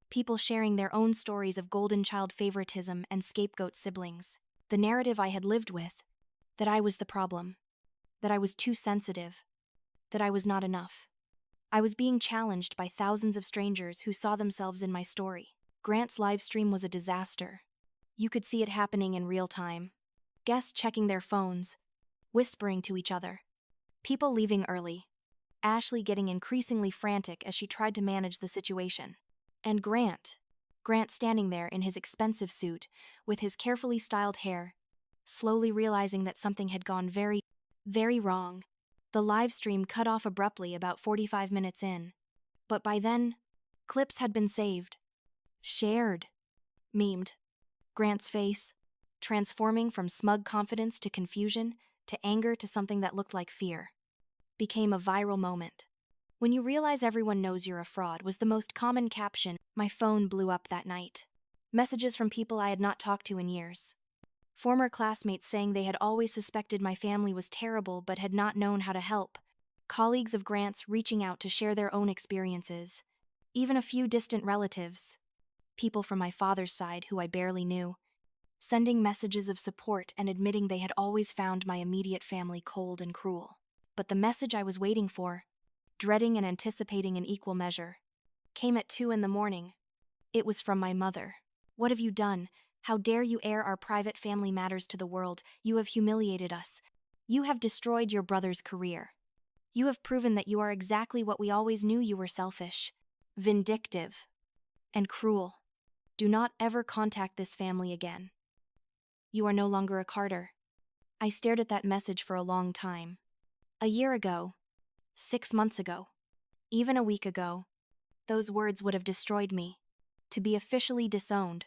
People sharing their own stories of golden child favoritism and scapegoat siblings. The narrative I had lived with, that I was the problem, that I was too sensitive, that I was not enough. I was being challenged by thousands of strangers who saw themselves in my story. Grant's livestream was a disaster. You could see it happening in real time. Guests checking their phones, whispering to each other. People leaving early. Ashley getting increasingly frantic as she tried to manage the situation. And Grant standing there in his expensive suit, with his carefully styled hair, slowly realizing that something had gone very, very wrong. The live stream cut off abruptly about 45 minutes in. But by then, clips had been saved. Shared. Memed. Grant's face, transforming from smug confidence to confusion, to anger to something that looked like fear, became a viral moment. "When you realize everyone knows you're a fraud" was the most common caption. My phone blew up that night. Messages from people I had not talked to in years. Former classmates saying they had always suspected my family was terrible but had not known how to help. Colleagues of Grant's reaching out to share their own experiences. Even a few distant relatives. People from my father's side who I barely knew. Sending messages of support and admitting they had always found my immediate family cold and cruel. But the message I was waiting for, dreading and anticipating in equal measure, came at 2 a.m. It was from my mother. "What have you done? How dare you air our private family matters to the world? You have humiliated us. You have destroyed your brother's career. You have proven that you are exactly what we always knew you were: selfish, vindictive, and cruel. Do not ever contact this family again. You are no longer a Carter." I stared at that message for a long time. A year ago, 6 months ago, even a week ago, those words would have destroyed me. To be officially disowned,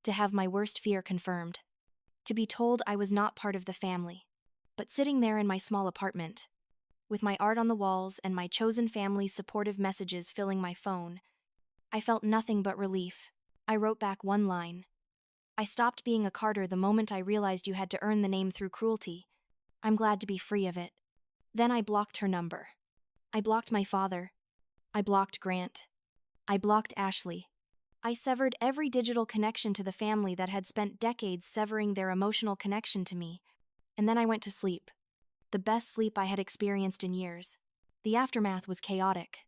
to have my worst fear confirmed, to be told I was not part of the family, But sitting there in my small apartment, with my art on the walls and my chosen family's supportive messages filling my phone, I felt nothing but relief. I wrote back one line. I stopped being a Carter the moment I realized you had to earn the name through cruelty. I'm glad to be free of it. Then I blocked her number. I blocked my father. I blocked Grant. I blocked Ashley. I severed every digital connection to the family that had spent decades severing their emotional connection to me. And then I went to sleep. The best sleep I had experienced in years. The aftermath was chaotic.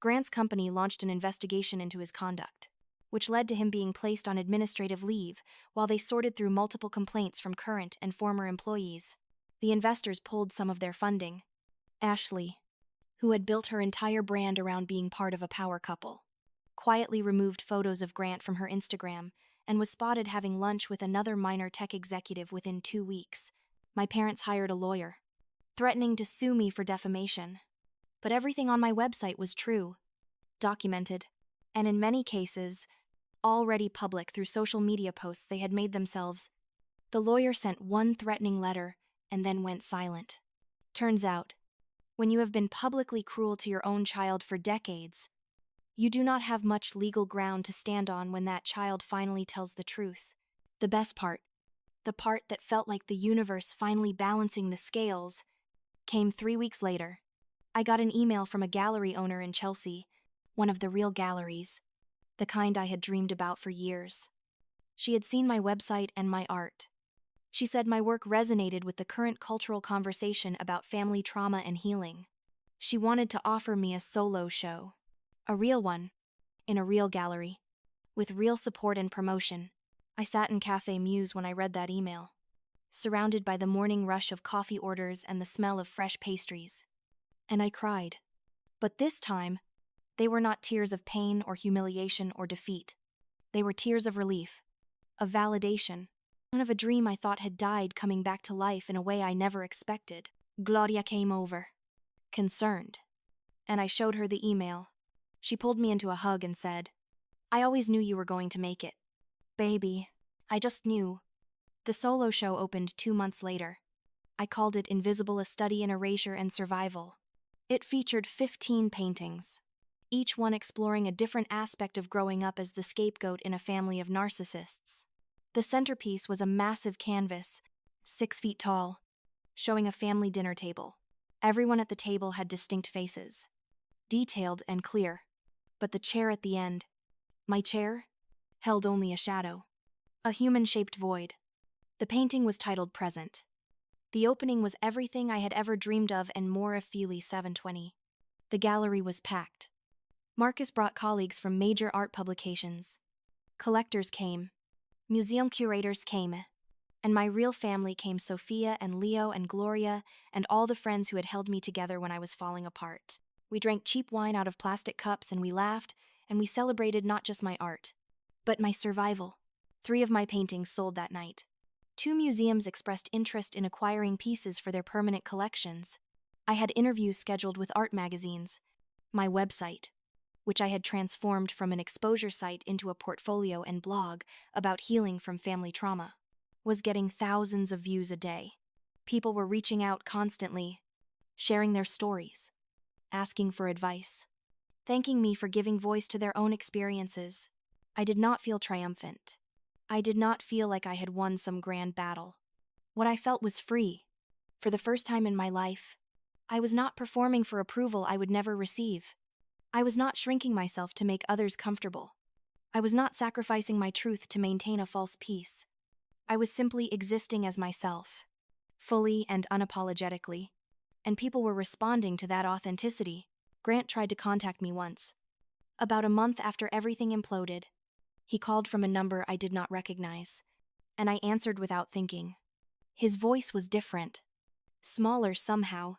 Grant's company launched an investigation into his conduct, which led to him being placed on administrative leave while they sorted through multiple complaints from current and former employees. The investors pulled some of their funding. Ashley, who had built her entire brand around being part of a power couple, quietly removed photos of Grant from her Instagram and was spotted having lunch with another minor tech executive within 2 weeks. My parents hired a lawyer, threatening to sue me for defamation. But everything on my website was true, documented, and in many cases, already public through social media posts they had made themselves. The lawyer sent one threatening letter and then went silent. Turns out, when you have been publicly cruel to your own child for decades, you do not have much legal ground to stand on when that child finally tells the truth. The best part, the part that felt like the universe finally balancing the scales, came 3 weeks later. I got an email from a gallery owner in Chelsea, one of the real galleries, the kind I had dreamed about for years. She had seen my website and my art. She said my work resonated with the current cultural conversation about family trauma and healing. She wanted to offer me a solo show, a real one, in a real gallery, with real support and promotion. I sat in Café Muse when I read that email, surrounded by the morning rush of coffee orders and the smell of fresh pastries. And I cried. But this time, they were not tears of pain or humiliation or defeat. They were tears of relief, of validation, one of a dream I thought had died coming back to life in a way I never expected. Gloria came over, concerned, and I showed her the email. She pulled me into a hug and said, "I always knew you were going to make it. Baby, I just knew." The solo show opened 2 months later. I called it Invisible: A Study in Erasure and Survival. It featured 15 paintings, each one exploring a different aspect of growing up as the scapegoat in a family of narcissists. The centerpiece was a massive canvas, 6 feet tall, showing a family dinner table. Everyone at the table had distinct faces, detailed and clear. But the chair at the end, my chair, held only a shadow, a human-shaped void. The painting was titled Present. The opening was everything I had ever dreamed of and more of. Feely 720. The gallery was packed. Marcus brought colleagues from major art publications. Collectors came. Museum curators came. And my real family came: Sophia and Leo and Gloria and all the friends who had held me together when I was falling apart. We drank cheap wine out of plastic cups and we laughed, and we celebrated not just my art, but my survival. 3 of my paintings sold that night. 2 museums expressed interest in acquiring pieces for their permanent collections. I had interviews scheduled with art magazines. My website, which I had transformed from an exposure site into a portfolio and blog about healing from family trauma, was getting thousands of views a day. People were reaching out constantly, sharing their stories, asking for advice, thanking me for giving voice to their own experiences. I did not feel triumphant. I did not feel like I had won some grand battle. What I felt was free. For the first time in my life, I was not performing for approval I would never receive. I was not shrinking myself to make others comfortable. I was not sacrificing my truth to maintain a false peace. I was simply existing as myself, fully and unapologetically, and people were responding to that authenticity. Grant tried to contact me once. About a month after everything imploded, he called from a number I did not recognize, and I answered without thinking. His voice was different, smaller somehow,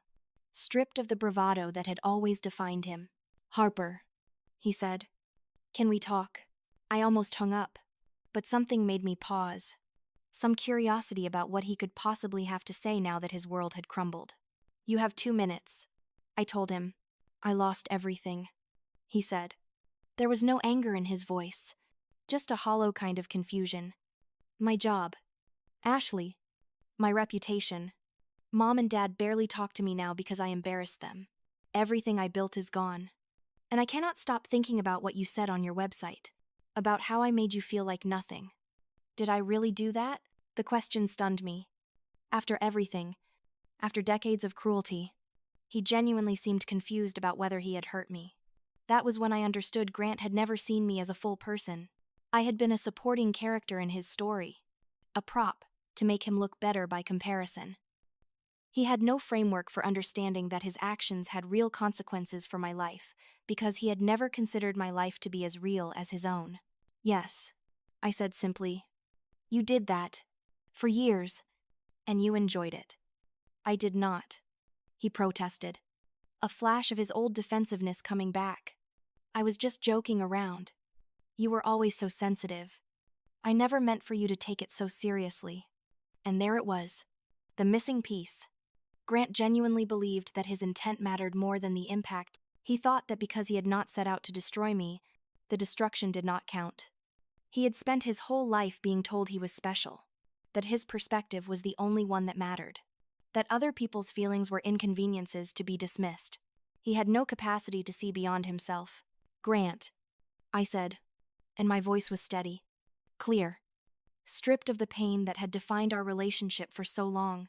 stripped of the bravado that had always defined him. "Harper," he said, "can we talk?" I almost hung up, but something made me pause. Some curiosity about what he could possibly have to say now that his world had crumbled. "You have 2 minutes," I told him. "I lost everything," he said. There was no anger in his voice, just a hollow kind of confusion. My job, Ashley, my reputation, Mom and Dad barely talk to me now because I embarrassed them. Everything I built is gone. And I cannot stop thinking about what you said on your website. About how I made you feel like nothing. Did I really do that? The question stunned me. After everything, after decades of cruelty, he genuinely seemed confused about whether he had hurt me. That was when I understood Grant had never seen me as a full person. I had been a supporting character in his story. A prop, to make him look better by comparison. He had no framework for understanding that his actions had real consequences for my life, because he had never considered my life to be as real as his own. Yes, I said simply. You did that. For years. And you enjoyed it. I did not. He protested. A flash of his old defensiveness coming back. I was just joking around. You were always so sensitive. I never meant for you to take it so seriously. And there it was. The missing piece. Grant genuinely believed that his intent mattered more than the impact. He thought that because he had not set out to destroy me, the destruction did not count. He had spent his whole life being told he was special, that his perspective was the only one that mattered, that other people's feelings were inconveniences to be dismissed. He had no capacity to see beyond himself. Grant, I said, and my voice was steady, clear, stripped of the pain that had defined our relationship for so long.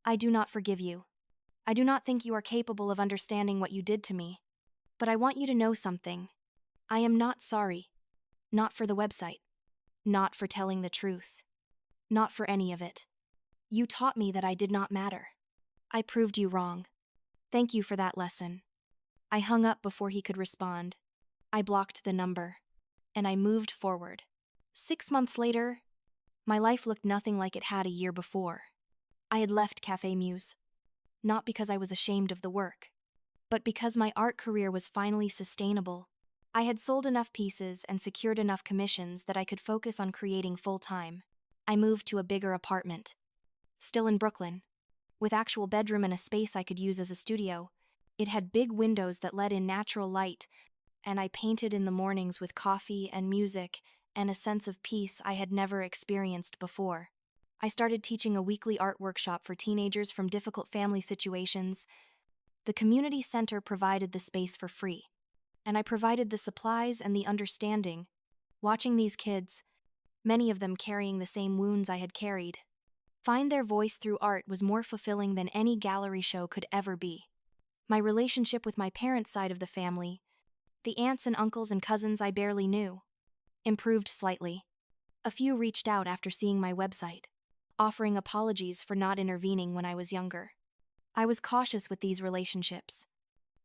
I do not forgive you. I do not think you are capable of understanding what you did to me. But I want you to know something. I am not sorry. Not for the website. Not for telling the truth. Not for any of it. You taught me that I did not matter. I proved you wrong. Thank you for that lesson. I hung up before he could respond. I blocked the number. And I moved forward. 6 months later, my life looked nothing like it had a year before. I had left Café Muse. Not because I was ashamed of the work, but because my art career was finally sustainable. I had sold enough pieces and secured enough commissions that I could focus on creating full-time. I moved to a bigger apartment. Still in Brooklyn. With actual bedroom and a space I could use as a studio. It had big windows that let in natural light, and I painted in the mornings with coffee and music and a sense of peace I had never experienced before. I started teaching a weekly art workshop for teenagers from difficult family situations. The community center provided the space for free, and I provided the supplies and the understanding. Watching these kids, many of them carrying the same wounds I had carried, find their voice through art was more fulfilling than any gallery show could ever be. My relationship with my parents' side of the family, the aunts and uncles and cousins I barely knew, improved slightly. A few reached out after seeing my website, offering apologies for not intervening when I was younger. I was cautious with these relationships,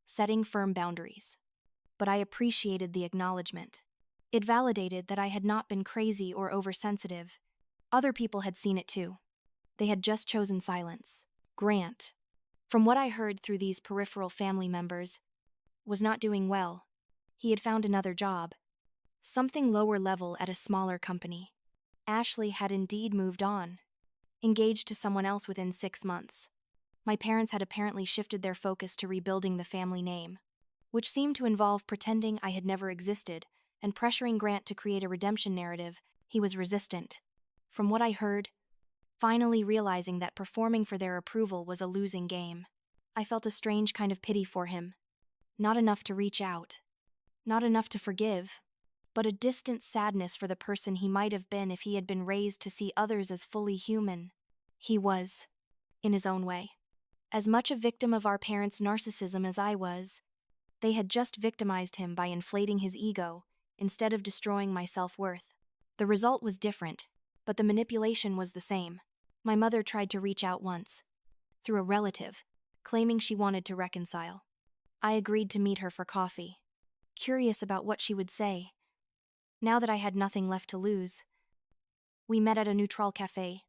setting firm boundaries. But I appreciated the acknowledgement. It validated that I had not been crazy or oversensitive. Other people had seen it too. They had just chosen silence. Grant, from what I heard through these peripheral family members, was not doing well. He had found another job, something lower level at a smaller company. Ashley had indeed moved on, engaged to someone else within 6 months. My parents had apparently shifted their focus to rebuilding the family name, which seemed to involve pretending I had never existed and pressuring Grant to create a redemption narrative. He was resistant. From what I heard, finally realizing that performing for their approval was a losing game. I felt a strange kind of pity for him. Not enough to reach out. Not enough to forgive. But a distant sadness for the person he might have been if he had been raised to see others as fully human. He was, in his own way, as much a victim of our parents' narcissism as I was. They had just victimized him by inflating his ego, instead of destroying my self-worth. The result was different, but the manipulation was the same. My mother tried to reach out once, through a relative, claiming she wanted to reconcile. I agreed to meet her for coffee, curious about what she would say. Now that I had nothing left to lose, we met at a neutral cafe,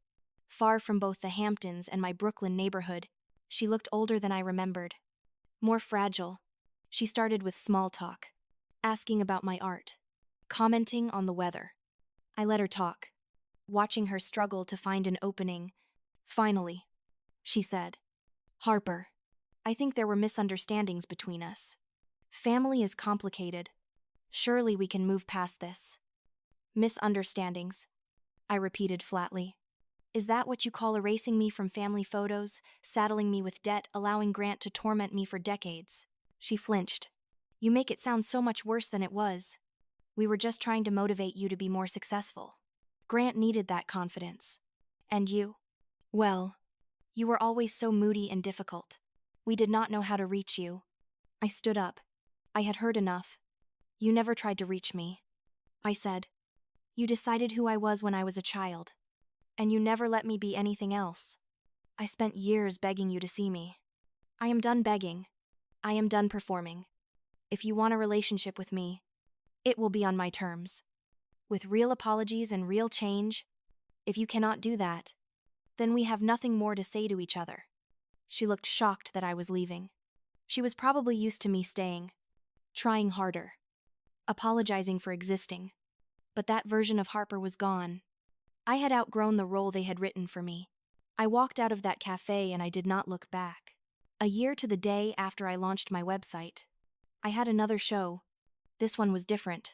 far from both the Hamptons and my Brooklyn neighborhood. She looked older than I remembered, more fragile. She started with small talk, asking about my art, commenting on the weather. I let her talk, watching her struggle to find an opening. Finally, she said, "Harper, I think there were misunderstandings between us. Family is complicated. Surely we can move past this." Misunderstandings, I repeated flatly. Is that what you call erasing me from family photos, saddling me with debt, allowing Grant to torment me for decades? She flinched. You make it sound so much worse than it was. We were just trying to motivate you to be more successful. Grant needed that confidence. And you? Well, you were always so moody and difficult. We did not know how to reach you. I stood up. I had heard enough. You never tried to reach me. I said. You decided who I was when I was a child. And you never let me be anything else. I spent years begging you to see me. I am done begging. I am done performing. If you want a relationship with me, it will be on my terms. With real apologies and real change. If you cannot do that, then we have nothing more to say to each other. She looked shocked that I was leaving. She was probably used to me staying, trying harder, apologizing for existing. But that version of Harper was gone. I had outgrown the role they had written for me. I walked out of that cafe and I did not look back. A year to the day after I launched my website, I had another show. This one was different.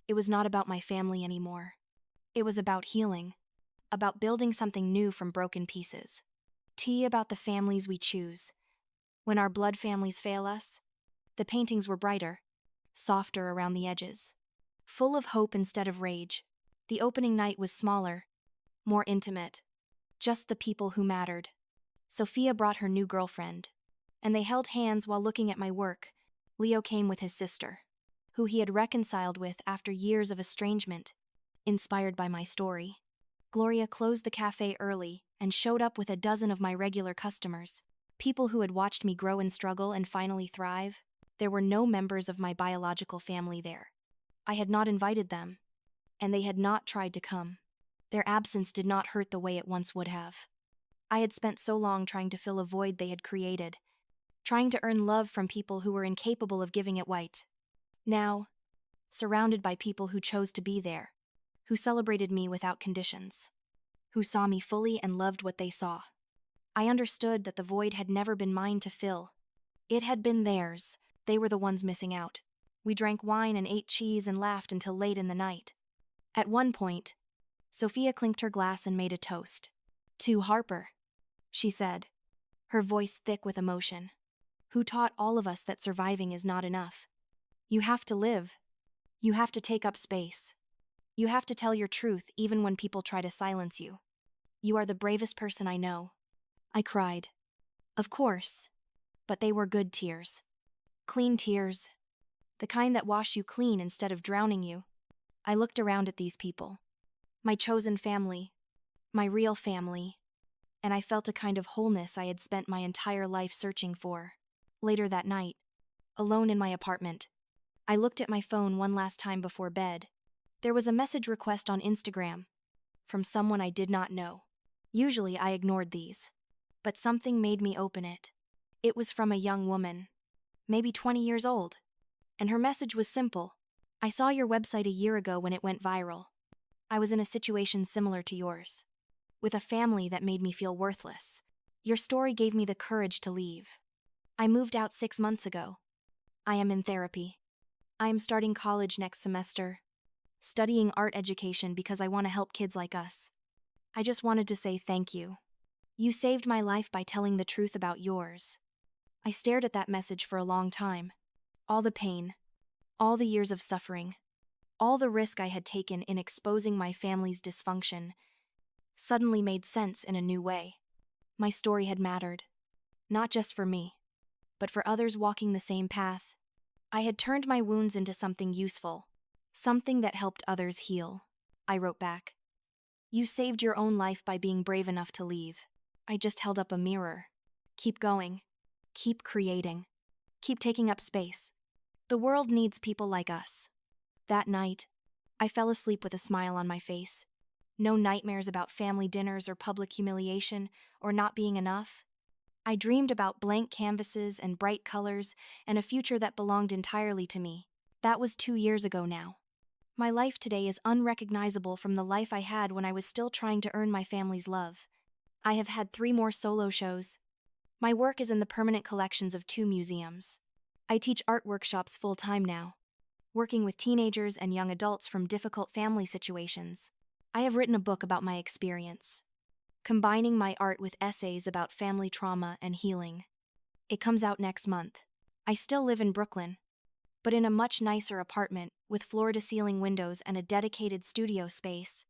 It was not about my family anymore. It was about healing, about building something new from broken pieces. Tea about the families we choose. When our blood families fail us, the paintings were brighter, softer around the edges, full of hope instead of rage. The opening night was smaller, more intimate, just the people who mattered. Sophia brought her new girlfriend, and they held hands while looking at my work. Leo came with his sister, who he had reconciled with after years of estrangement, inspired by my story. Gloria closed the cafe early and showed up with a dozen of my regular customers, people who had watched me grow and struggle and finally thrive. There were no members of my biological family there. I had not invited them, and they had not tried to come. Their absence did not hurt the way it once would have. I had spent so long trying to fill a void they had created, trying to earn love from people who were incapable of giving it white. Now, surrounded by people who chose to be there, who celebrated me without conditions, who saw me fully and loved what they saw, I understood that the void had never been mine to fill. It had been theirs. They were the ones missing out. We drank wine and ate cheese and laughed until late in the night. At one point, Sophia clinked her glass and made a toast. To Harper, she said, her voice thick with emotion, who taught all of us that surviving is not enough. You have to live. You have to take up space. You have to tell your truth even when people try to silence you. You are the bravest person I know. I cried. Of course. But they were good tears. Clean tears. The kind that wash you clean instead of drowning you. I looked around at these people. My chosen family. My real family. And I felt a kind of wholeness I had spent my entire life searching for. Later that night, alone in my apartment, I looked at my phone one last time before bed. There was a message request on Instagram from someone I did not know. Usually I ignored these, but something made me open it. It was from a young woman, maybe 20 years old, and her message was simple. I saw your website a year ago when it went viral. I was in a situation similar to yours, with a family that made me feel worthless. Your story gave me the courage to leave. I moved out 6 months ago. I am in therapy. I am starting college next semester, studying art education because I want to help kids like us. I just wanted to say thank you. You saved my life by telling the truth about yours. I stared at that message for a long time. All the pain, all the years of suffering, all the risk I had taken in exposing my family's dysfunction suddenly made sense in a new way. My story had mattered, not just for me, but for others walking the same path. I had turned my wounds into something useful, something that helped others heal. I wrote back. You saved your own life by being brave enough to leave. I just held up a mirror. Keep going. Keep creating. Keep taking up space. The world needs people like us. That night, I fell asleep with a smile on my face. No nightmares about family dinners or public humiliation or not being enough. I dreamed about blank canvases and bright colors and a future that belonged entirely to me. That was 2 years ago now. My life today is unrecognizable from the life I had when I was still trying to earn my family's love. I have had 3 more solo shows. My work is in the permanent collections of 2 museums. I teach art workshops full-time now, working with teenagers and young adults from difficult family situations. I have written a book about my experience. combining my art with essays about family trauma and healing. It comes out next month. I still live in Brooklyn, but in a much nicer apartment with floor-to-ceiling windows and a dedicated studio space.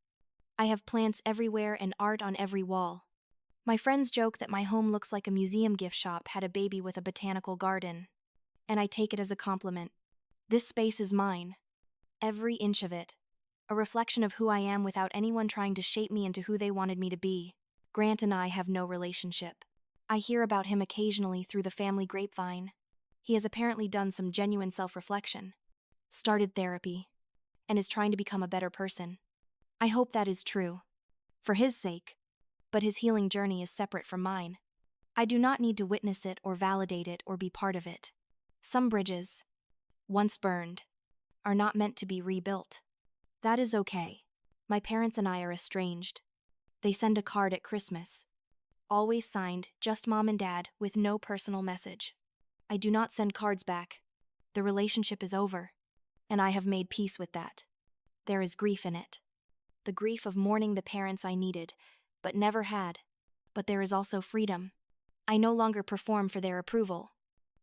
I have plants everywhere and art on every wall. My friends joke that my home looks like a museum gift shop had a baby with a botanical garden, and I take it as a compliment. This space is mine, every inch of it, a reflection of who I am without anyone trying to shape me into who they wanted me to be. Grant and I have no relationship. I hear about him occasionally through the family grapevine. He has apparently done some genuine self-reflection, started therapy, and is trying to become a better person. I hope that is true, for his sake, but his healing journey is separate from mine. I do not need to witness it or validate it or be part of it. Some bridges, once burned, are not meant to be rebuilt. That is okay. My parents and I are estranged. They send a card at Christmas, always signed just Mom and Dad with no personal message. I do not send cards back. The relationship is over, and I have made peace with that. There is grief in it. The grief of mourning the parents I needed, but never had. But there is also freedom. I no longer perform for their approval.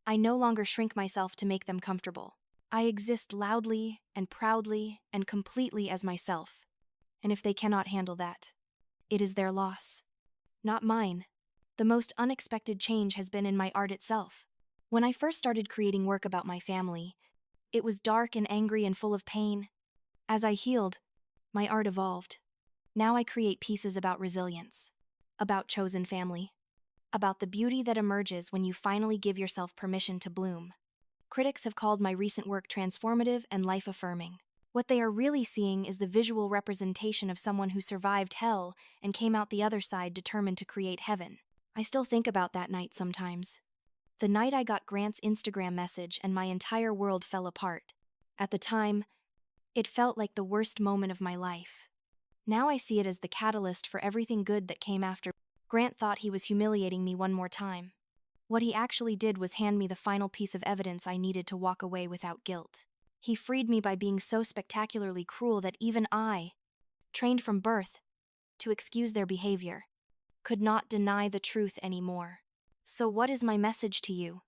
I no longer shrink myself to make them comfortable. I exist loudly and proudly and completely as myself. And if they cannot handle that, it is their loss, not mine. The most unexpected change has been in my art itself. When I first started creating work about my family, it was dark and angry and full of pain. As I healed, my art evolved. Now I create pieces about resilience, about chosen family, about the beauty that emerges when you finally give yourself permission to bloom. Critics have called my recent work transformative and life-affirming. What they are really seeing is the visual representation of someone who survived hell and came out the other side determined to create heaven. I still think about that night sometimes. The night I got Grant's Instagram message and my entire world fell apart. At the time, it felt like the worst moment of my life. Now I see it as the catalyst for everything good that came after. Grant thought he was humiliating me one more time. What he actually did was hand me the final piece of evidence I needed to walk away without guilt. He freed me by being so spectacularly cruel that even I, trained from birth to excuse their behavior, could not deny the truth anymore. So what is my message to you?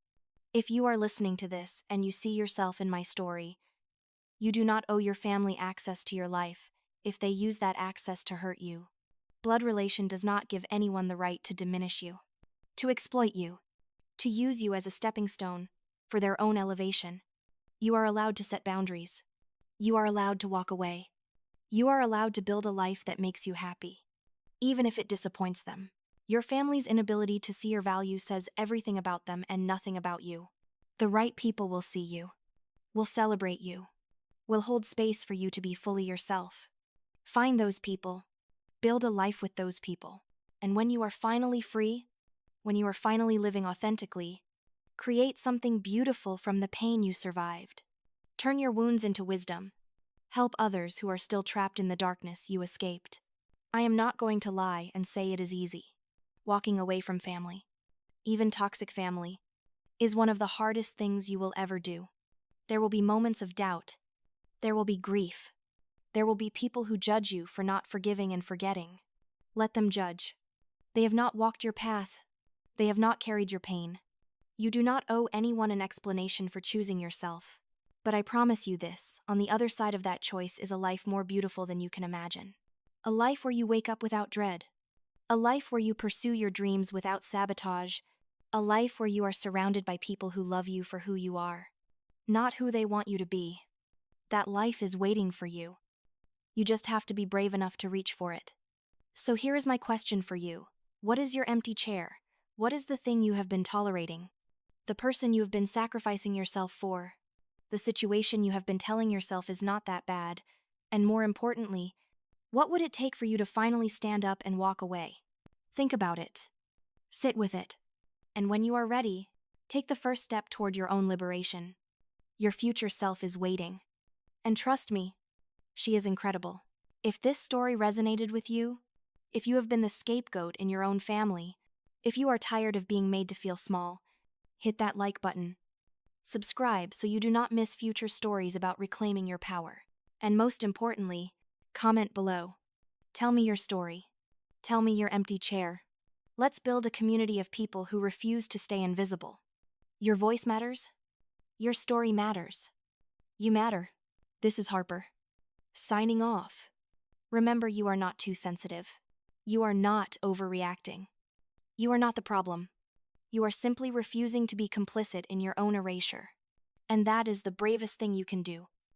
If you are listening to this and you see yourself in my story, you do not owe your family access to your life if they use that access to hurt you. Blood relation does not give anyone the right to diminish you, to exploit you, to use you as a stepping stone for their own elevation. You are allowed to set boundaries. You are allowed to walk away. You are allowed to build a life that makes you happy, even if it disappoints them. Your family's inability to see your value says everything about them and nothing about you. The right people will see you, will celebrate you, will hold space for you to be fully yourself. Find those people, build a life with those people, and when you are finally free, when you are finally living authentically, create something beautiful from the pain you survived. Turn your wounds into wisdom. Help others who are still trapped in the darkness you escaped. I am not going to lie and say it is easy. Walking away from family, even toxic family, is one of the hardest things you will ever do. There will be moments of doubt. There will be grief. There will be people who judge you for not forgiving and forgetting. Let them judge. They have not walked your path. They have not carried your pain. You do not owe anyone an explanation for choosing yourself. But I promise you this, on the other side of that choice is a life more beautiful than you can imagine. A life where you wake up without dread. A life where you pursue your dreams without sabotage. A life where you are surrounded by people who love you for who you are, not who they want you to be. That life is waiting for you. You just have to be brave enough to reach for it. So here is my question for you. What is your empty chair? What is the thing you have been tolerating? The person you have been sacrificing yourself for? The situation you have been telling yourself is not that bad? And more importantly, what would it take for you to finally stand up and walk away? Think about it. Sit with it. And when you are ready, take the first step toward your own liberation. Your future self is waiting. And trust me, she is incredible. If this story resonated with you, if you have been the scapegoat in your own family, if you are tired of being made to feel small, hit that like button. Subscribe so you do not miss future stories about reclaiming your power. And most importantly, comment below. Tell me your story. Tell me your empty chair. Let's build a community of people who refuse to stay invisible. Your voice matters. Your story matters. You matter. This is Harper. Signing off. Remember, you are not too sensitive. You are not overreacting. You are not the problem. You are simply refusing to be complicit in your own erasure. And that is the bravest thing you can do.